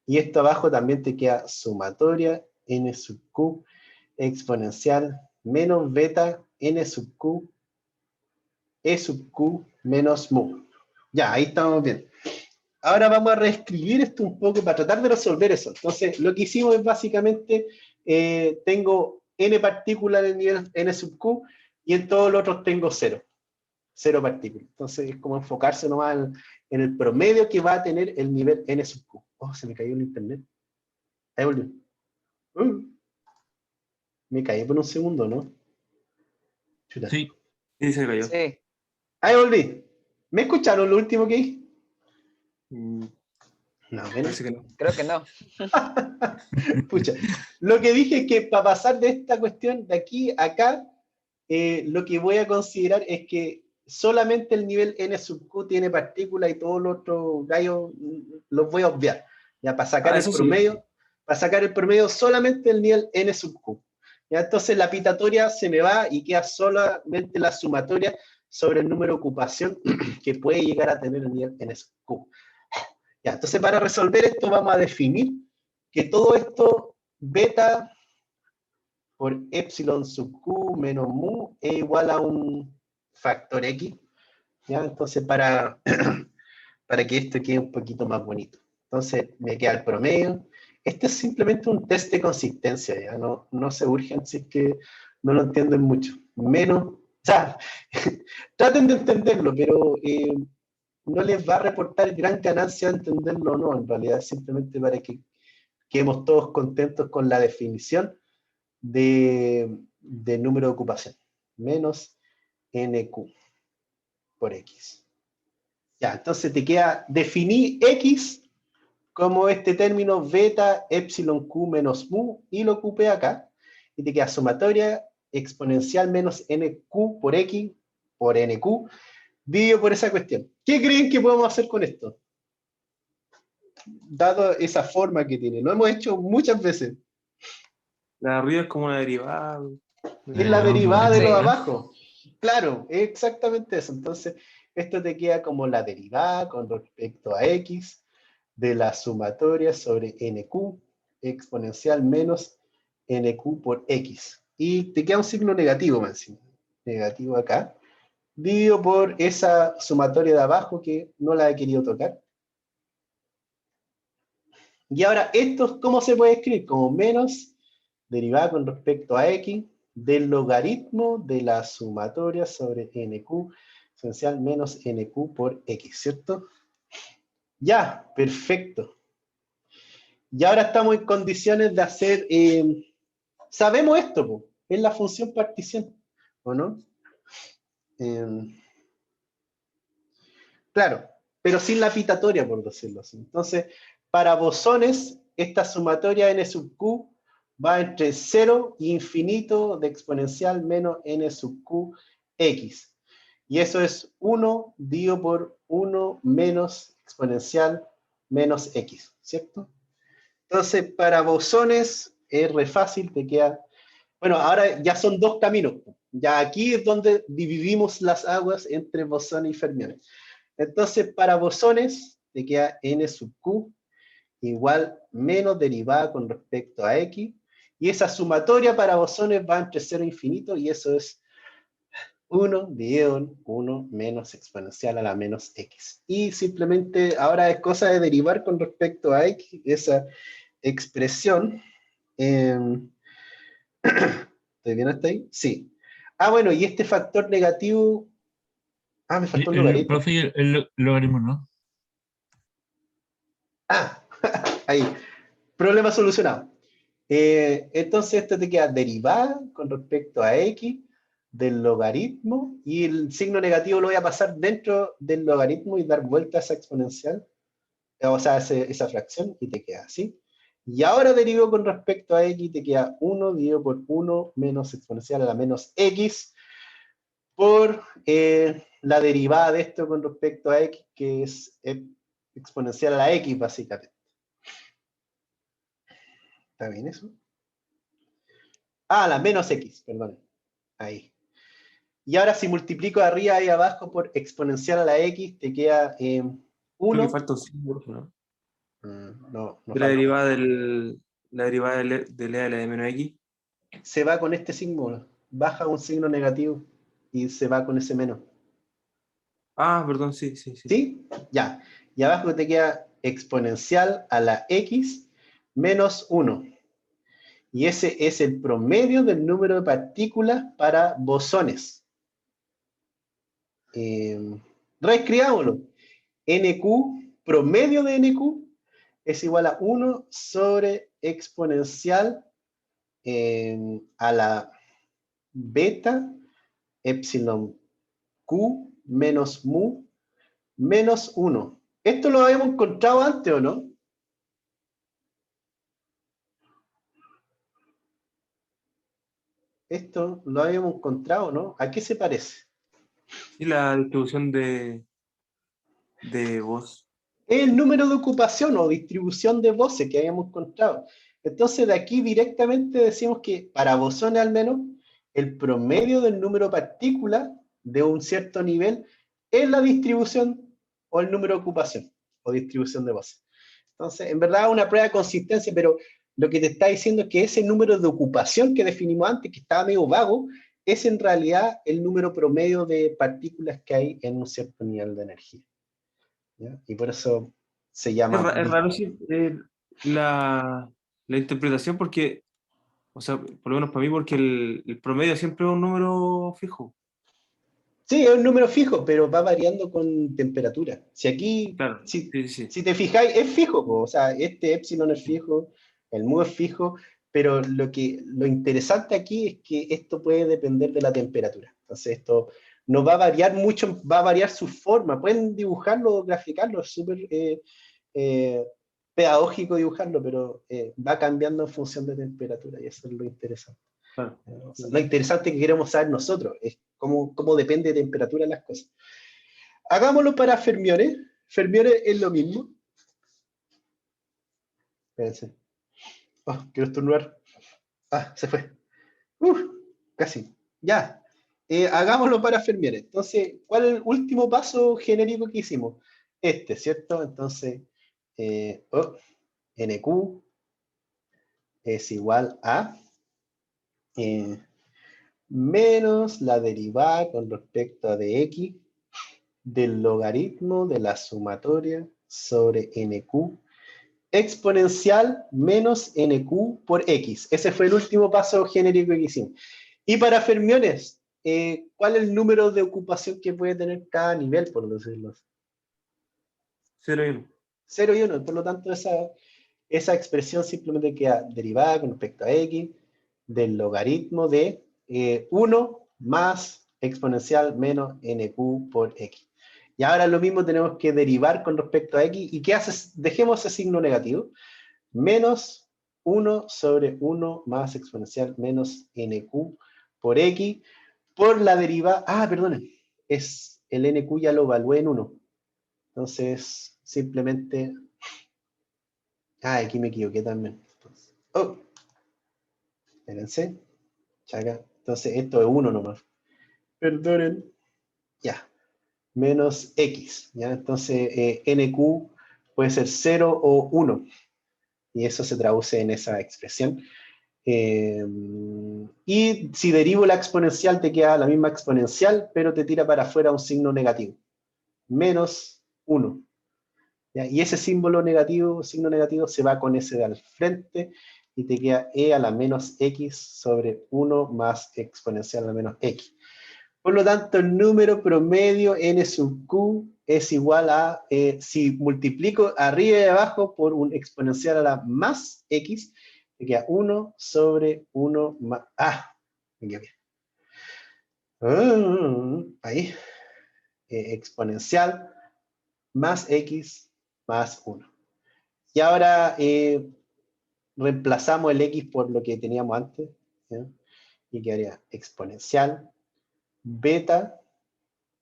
Y esto abajo también te queda sumatoria n sub Q exponencial menos beta n sub Q e sub Q menos mu. Ya, ahí estamos bien. Ahora vamos a reescribir esto un poco para tratar de resolver eso. Entonces, lo que hicimos es básicamente, tengo n partículas en el nivel n sub Q y en todos los otros tengo cero partículas. Entonces, es como enfocarse nomás en el promedio que va a tener el nivel n sub Q. Oh, se me cayó el internet. Ahí volvió. Me caí por un segundo, ¿no? Chuta. Sí, sí, se cayó. Sí. Ahí volví. ¿Me escucharon lo último que dije? No, Parece que no. Creo que no. Pucha. Lo que dije es que para pasar de esta cuestión de aquí a acá, lo que voy a considerar es que solamente el nivel n sub Q tiene partículas y todos los otros gallos los voy a obviar. Ya, para sacar el eso sí. promedio, para sacar el promedio solamente el nivel n sub Q. Ya, entonces la pitatoria se me va y queda solamente la sumatoria sobre el número de ocupación que puede llegar a tener el nivel n sub Q. Ya, entonces para resolver esto vamos a definir que todo esto beta por epsilon sub Q menos mu es igual a un factor X. ¿Ya? Entonces para que esto quede un poquito más bonito. Entonces me queda el promedio. Este es simplemente un test de consistencia, ¿ya? No se urgen si es que no lo entienden mucho. Menos, o sea, traten de entenderlo, pero no les va a reportar gran ganancia entenderlo o no, en realidad, simplemente para que quedemos todos contentos con la definición de número de ocupación, menos NQ por X. Ya, entonces te queda definir X como este término beta epsilon Q menos mu, y lo ocupé acá, y te queda sumatoria exponencial menos NQ por X por NQ, dividido por esa cuestión. ¿Qué creen que podemos hacer con esto? Dado esa forma que tiene. Lo hemos hecho muchas veces. La de arriba es como una derivada. Es la No, derivada de lo de sí. abajo. Claro, es exactamente eso. Entonces, esto te queda como la derivada con respecto a X de la sumatoria sobre NQ exponencial menos NQ por X. Y te queda un signo negativo más encima. Negativo acá. Dividido por esa sumatoria de abajo que no la he querido tocar. Y ahora, esto, ¿cómo se puede escribir? Como menos derivada con respecto a X del logaritmo de la sumatoria sobre NQ esencial menos NQ por X, ¿cierto? Ya, perfecto. Y ahora estamos en condiciones de hacer, sabemos esto, po, es la función partición, ¿o no? Claro, pero sin la pitatoria, por decirlo así. Entonces, para bosones, esta sumatoria n sub q va entre 0 e infinito de exponencial menos n sub q x. Y eso es 1 dividido por 1 menos exponencial menos x, ¿cierto? Entonces, para bosones es re fácil, te queda... Bueno, ahora ya son dos caminos. Ya aquí es donde dividimos las aguas entre bosones y fermiones. Entonces, para bosones, te queda n sub q igual menos derivada con respecto a x, y esa sumatoria para bosones va entre 0 e infinito, y eso es 1 dividido en 1 menos exponencial a la menos x. Y simplemente ahora es cosa de derivar con respecto a x, esa expresión. ¿Estoy bien hasta ahí? Sí. Ah, bueno, y este factor negativo... Ah, me faltó un logaritmo. Profe, el logaritmo, ¿no? Ah, ahí. Problema solucionado. Entonces esto te queda derivada con respecto a x del logaritmo, y el signo negativo lo voy a pasar dentro del logaritmo y dar vuelta a esa exponencial, o sea, esa fracción, y te queda así. Y ahora derivo con respecto a x, te queda 1 dividido por 1 menos exponencial a la menos x por la derivada de esto con respecto a x, que es exponencial a la x, básicamente. ¿Está bien eso? Ah, la menos x, perdón. Ahí. Y ahora si multiplico arriba y abajo por exponencial a la x, te queda Creo 1. que falta un símbolo, ¿no? No De falta. la derivada del e a la de menos x. Se va con este símbolo. Baja un signo negativo y se va con ese menos. Ah, perdón, sí, sí, sí. ¿Sí? Ya. Y abajo te queda exponencial a la x menos 1. Y ese es el promedio del número de partículas para bosones. Reescribámoslo. NQ, promedio de NQ, es igual a 1 sobre exponencial a la beta epsilon Q menos mu menos 1. ¿Esto lo habíamos encontrado antes o no? Esto lo habíamos encontrado, ¿no? ¿A qué se parece? Sí, la distribución de voz. Es el número de ocupación o distribución de voces que habíamos encontrado. Entonces, de aquí directamente decimos que para bosones al menos, el promedio del número de partículas de un cierto nivel es la distribución o el número de ocupación o distribución de voces. Entonces, en verdad es una prueba de consistencia, pero lo que te está diciendo es que ese número de ocupación que definimos antes, que estaba medio vago, es en realidad el número promedio de partículas que hay en un cierto nivel de energía. ¿Ya? Y por eso se llama... Es raro sí, la interpretación porque, o sea, por lo menos para mí, porque el promedio siempre es un número fijo. Sí, es un número fijo, pero va variando con temperatura. Si aquí, Claro, si, sí, sí, sí. si te fijáis, es fijo, po. O sea, este epsilon es fijo, el mu es fijo, pero lo interesante aquí es que esto puede depender de la temperatura. Entonces esto no va a variar mucho, va a variar su forma. Pueden dibujarlo o graficarlo, es súper pedagógico dibujarlo, pero va cambiando en función de temperatura y eso es lo interesante. Claro. O sea, lo interesante que queremos saber nosotros es cómo depende de temperatura las cosas. Hagámoslo para fermiones. Fermiones es lo mismo. Espérense. Oh, quiero estornudar. Ah, se fue. Casi. Ya. Hagámoslo para fermiones. Entonces, ¿cuál es el último paso genérico que hicimos? Este, ¿cierto? Entonces, NQ es igual a menos la derivada con respecto a dx del logaritmo de la sumatoria sobre NQ exponencial menos NQ por X. Ese fue el último paso genérico que hicimos. Y para fermiones, ¿cuál es el número de ocupación que puede tener cada nivel, por decirlo así? 0 y 1. 0 y 1. Por lo tanto, esa expresión simplemente queda derivada con respecto a X del logaritmo de 1 más exponencial menos NQ por X. Y ahora lo mismo tenemos que derivar con respecto a X. ¿Y qué hace? Dejemos ese signo negativo. Menos 1 sobre 1 más exponencial menos NQ por X por la derivada. Ah, perdonen. Es el NQ ya lo evalué en 1. Entonces, simplemente... Ah, aquí me equivoqué también. Entonces, espérense. Chaca. Entonces, esto es 1 nomás. Perdonen. Ya. Menos X. ¿ya? Entonces, NQ puede ser 0 o 1. Y eso se traduce en esa expresión. Y si derivo la exponencial, te queda la misma exponencial, pero te tira para afuera un signo negativo. Menos 1. ¿ya? Y ese símbolo negativo, signo negativo, se va con ese de al frente y te queda e a la menos x sobre 1 más exponencial a la menos x. Por lo tanto, el número promedio n sub q es igual a, si multiplico arriba y abajo por un exponencial a la más x, me queda 1 sobre 1 más... me queda bien. Ahí. Exponencial más x más 1. Y ahora reemplazamos el x por lo que teníamos antes, ¿ya? Y quedaría exponencial beta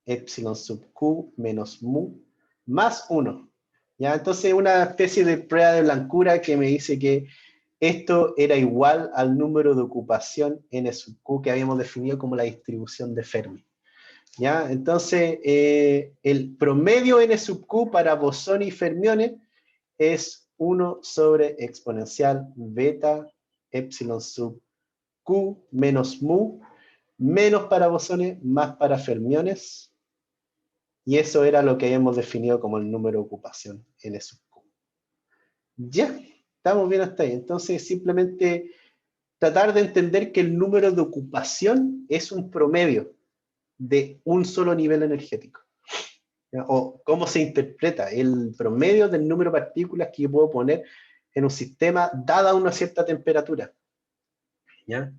epsilon sub q menos mu más 1. ¿ya? Entonces una especie de prueba de blancura que me dice que esto era igual al número de ocupación n sub q que habíamos definido como la distribución de Fermi. ¿ya? Entonces el promedio n sub q para bosones y fermiones es 1 sobre exponencial beta epsilon sub q menos mu, menos para bosones, más para fermiones, y eso era lo que habíamos definido como el número de ocupación n sub q. Ya, estamos bien hasta ahí. Entonces simplemente tratar de entender que el número de ocupación es un promedio de un solo nivel energético. ¿ya? O cómo se interpreta el promedio del número de partículas que yo puedo poner en un sistema dada una cierta temperatura. ¿ya?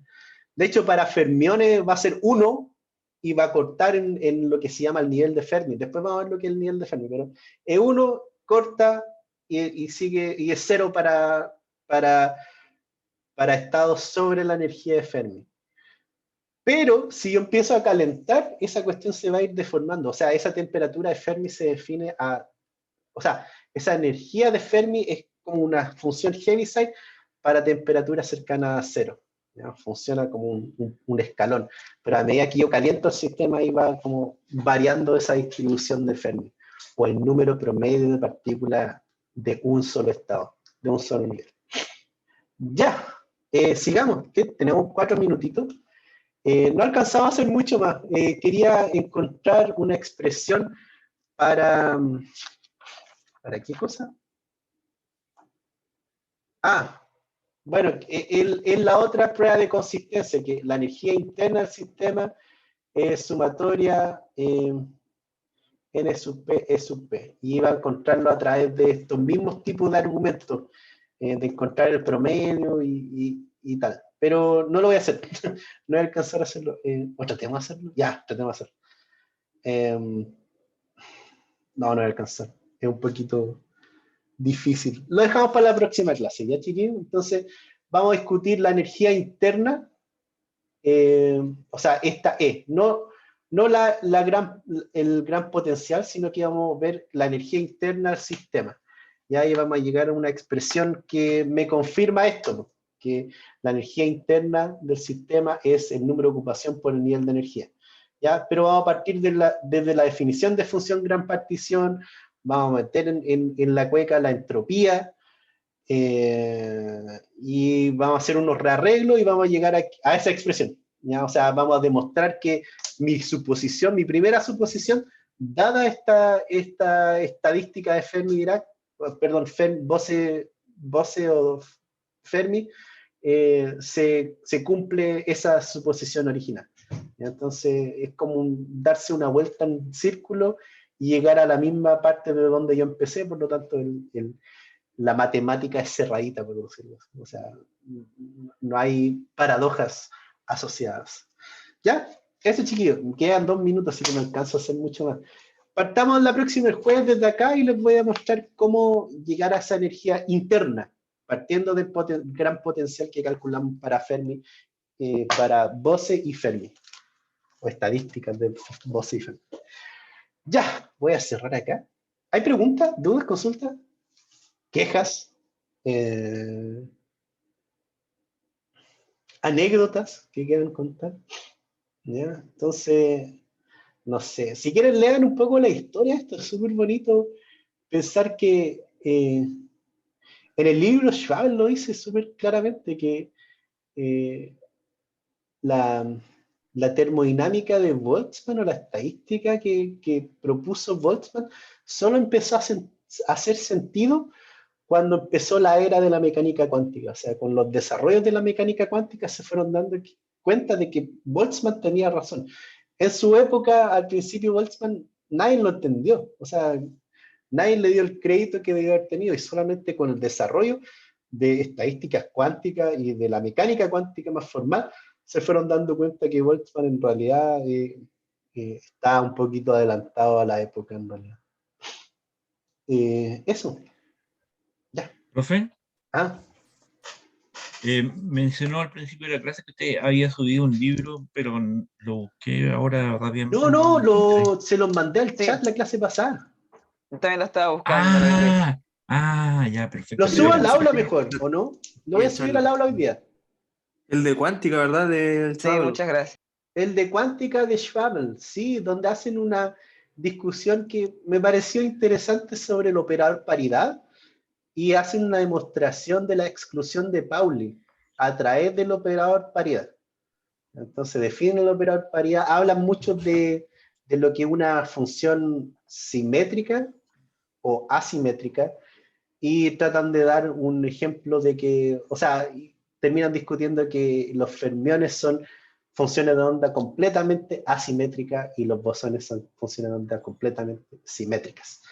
De hecho, para fermiones va a ser 1 y va a cortar en lo que se llama el nivel de Fermi. Después vamos a ver lo que es el nivel de Fermi, pero es 1, corta y sigue, y es 0 para estados sobre la energía de Fermi. Pero si yo empiezo a calentar, esa cuestión se va a ir deformando. O sea, esa temperatura de Fermi se define o sea, esa energía de Fermi es como una función Heaviside para temperaturas cercanas a 0. ¿ya? Funciona como un escalón. Pero a medida que yo caliento el sistema, ahí va como variando esa distribución de Fermi. O el número promedio de partículas de un solo estado, de un solo nivel. Ya, sigamos, que tenemos 4 minutitos. No alcanzaba a hacer mucho más. Quería encontrar una expresión para... ¿Para qué cosa? Bueno, es la otra prueba de consistencia, que la energía interna del sistema es sumatoria N sub P, E sub P. Y iba a encontrarlo a través de estos mismos tipos de argumentos. de encontrar el promedio y tal. Pero no lo voy a hacer. No voy a alcanzar a hacerlo. ¿O tratemos de hacerlo? Ya, tratemos de hacerlo. No voy a alcanzar. Es un poquito difícil. Lo dejamos para la próxima clase, ¿ya, chiquillos? Entonces, vamos a discutir la energía interna. O sea, esta no el gran potencial, sino que vamos a ver la energía interna del sistema. Ya ahí vamos a llegar a una expresión que me confirma esto, ¿no? Que la energía interna del sistema es el número de ocupación por el nivel de energía. ¿Ya? Pero vamos a partir desde la definición de función gran partición, vamos a meter en la cueca la entropía, y vamos a hacer unos rearreglos y vamos a llegar a esa expresión. ¿Ya? O sea, vamos a demostrar que mi primera suposición, dada esta estadística de Fermi-Dirac, perdón, Bose o Fermi, se cumple esa suposición original. ¿Ya? Entonces, es como darse una vuelta en círculo y llegar a la misma parte de donde yo empecé, por lo tanto, la matemática es cerradita, por decirlo así. O sea, no hay paradojas asociadas. ¿Ya? Eso, chiquillos. Me quedan 2 minutos, así que no alcanzo a hacer mucho más. Partamos la próxima el jueves desde acá y les voy a mostrar cómo llegar a esa energía interna, partiendo del gran potencial que calculamos para Fermi, para Bose y Fermi, o estadísticas de Bose y Fermi. Ya, voy a cerrar acá. ¿Hay preguntas, dudas, consultas, quejas, anécdotas que quieran contar? ¿Ya? Entonces, no sé, si quieren lean un poco la historia. Esto es súper bonito pensar que en el libro Schwab lo dice súper claramente que la termodinámica de Boltzmann, o la estadística que propuso Boltzmann, solo empezó a hacer sentido cuando empezó la era de la mecánica cuántica. O sea, con los desarrollos de la mecánica cuántica se fueron dando cuenta de que Boltzmann tenía razón. En su época, al principio, Boltzmann, nadie lo entendió. O sea, nadie le dio el crédito que debió haber tenido, y solamente con el desarrollo de estadísticas cuánticas y de la mecánica cuántica más formal, se fueron dando cuenta que Boltzmann en realidad estaba un poquito adelantado a la época, en realidad. Eso. Ya. Profe, Ah, mencionó al principio de la clase que usted había subido un libro, pero lo busqué ahora rápidamente. no, lo encontré. se los mandé al Sí. chat la clase pasada. Yo también lo estaba buscando, lo vi. Ya, perfecto. Lo subo al perfecto. aula mejor, ¿o no? Lo voy a subir al aula hoy día. El de cuántica, ¿verdad? De Sí, Schwab. muchas gracias. El de cuántica de Schwab, sí, donde hacen una discusión que me pareció interesante sobre el operador paridad, y hacen una demostración de la exclusión de Pauli a través del operador paridad. Entonces definen el operador paridad, hablan mucho de lo que es una función simétrica o asimétrica, y tratan de dar un ejemplo de que, o sea, terminan discutiendo que los fermiones son funciones de onda completamente asimétricas y los bosones son funciones de onda completamente simétricas.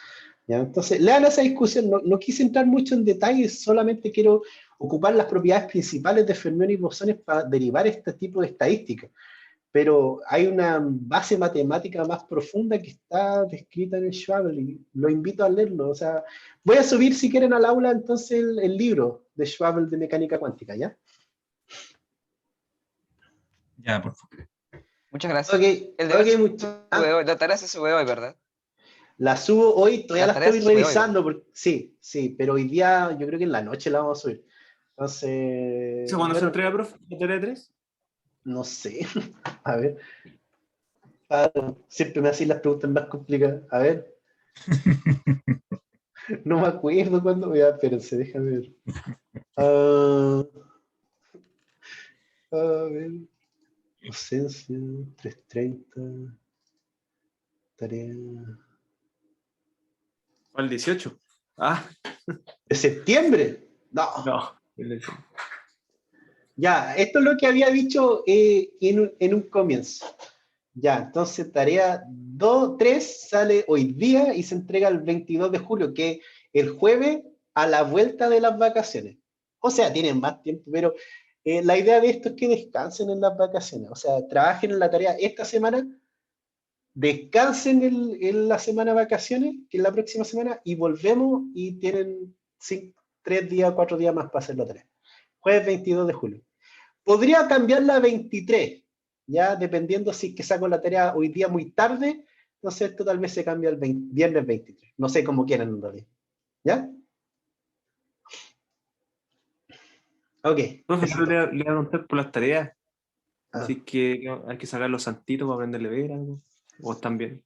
¿Ya? Entonces, lean esa discusión. No quise entrar mucho en detalles, solamente quiero ocupar las propiedades principales de fermiones y bosones para derivar este tipo de estadísticas. Pero hay una base matemática más profunda que está descrita en el Schwab, y lo invito a leerlo. O sea, voy a subir, si quieren, al aula entonces el libro de Schwab de mecánica cuántica, ¿ya? Ya, por favor. Muchas gracias. Ok, El de hoy se mucho. sube hoy, la tarea se sube hoy, ¿verdad? La subo hoy, todavía La la tarea estoy se sube hoy, revisando, sí, pero hoy día yo creo que en la noche la vamos a subir. Entonces, ¿Cuándo se bueno, entrega, profe? ¿La tarea 3? no sé, a ver. Siempre me hacen las preguntas más complicadas. A ver, no me acuerdo cuándo. Ya, espérense, déjame ver. A ver. Docencia, 3:30. Tarea. ¿Al 18? Ah, ¿De septiembre? No. no. Ya, esto es lo que había dicho en un comienzo. Ya, entonces tarea 3 sale hoy día y se entrega el 22 de julio, que el jueves a la vuelta de las vacaciones. O sea, tienen más tiempo, pero la idea de esto es que descansen en las vacaciones. O sea, trabajen en la tarea esta semana, descansen en la semana de vacaciones, que es la próxima semana, y volvemos y tienen 3 días, 4 días más para hacer la tarea. Jueves 22 de julio. Podría cambiarla a 23, ya dependiendo si es que saco la tarea hoy día muy tarde, entonces esto tal vez se cambia el viernes 23. No sé cómo quieran en realidad. ¿Ya? Ok. Profe, yo le voy a preguntar por las tareas. Ah. Si es que hay que sacar los santitos para aprenderle a ver algo. O están bien.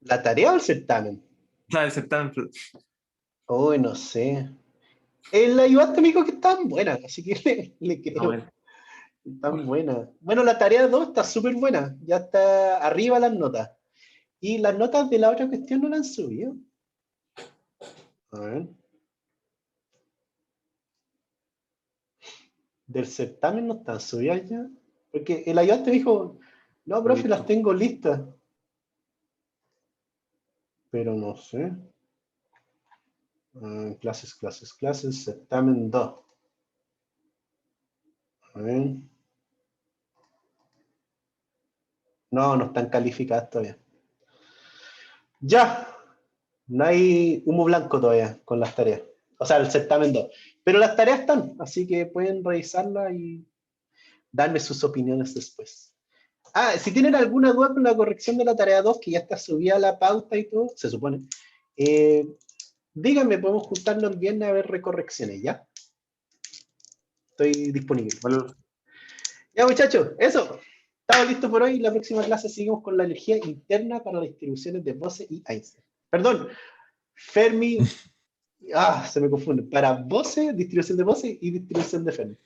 ¿La tarea o el certamen? El certamen. Oh, no sé. El ayudante me dijo que estaban buenas, así que le creo. Bueno. Están buenas. Bueno, la tarea 2 está súper buena. Ya está arriba las notas. Y las notas de la otra cuestión no la han subido. A ver. Del certamen no están subidas ya. Porque el ayudante me dijo, no, profe, Listo. las tengo listas. Pero no sé. Clases, certamen 2. A ver. No están calificadas todavía. Ya. No hay humo blanco todavía con las tareas. O sea, el certamen 2. Pero las tareas están, así que pueden revisarlas y darme sus opiniones después. Si tienen alguna duda con la corrección de la tarea 2, que ya está subida a la pauta y todo, se supone, díganme, podemos juntarnos el viernes a ver recorrecciones, ¿ya? Estoy disponible. Bueno, Ya, muchachos, eso. Estamos listos por hoy. La próxima clase seguimos con la energía interna para las distribuciones de Bose y Einstein. Perdón, Fermi. Se me confunde. Para Bose, distribución de Bose y distribución de Fermi.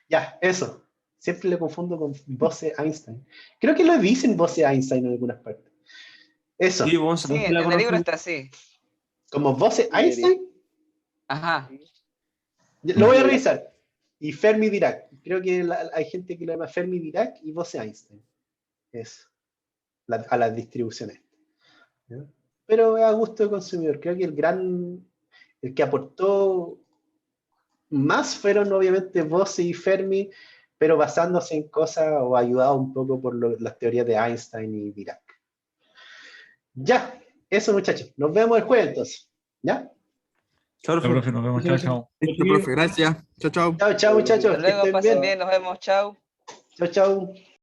Ya, eso. Siempre le confundo con Bose-Einstein. Creo que lo dicen Bose-Einstein en algunas partes. Eso. sí, vamos Sí, en el libro está así. Como Bose-Einstein, Ajá. lo voy a revisar. Y Fermi-Dirac. Creo que hay gente que lo llama Fermi-Dirac y Bose-Einstein. Es a las distribuciones. ¿Ya? Pero es a gusto del consumidor. Creo que el que aportó más fueron obviamente Bose y Fermi, pero basándose en cosas o ayudado un poco por las teorías de Einstein y Dirac. Ya, eso muchachos. Nos vemos el jueves entonces. ¿Ya? Chao, Chao, profe, nos vemos. Chao, chao. Listo, profe, gracias. Chao, chao. Chao, chao muchachos. Hasta luego, pasen bien, nos vemos, chao. Chao, chao.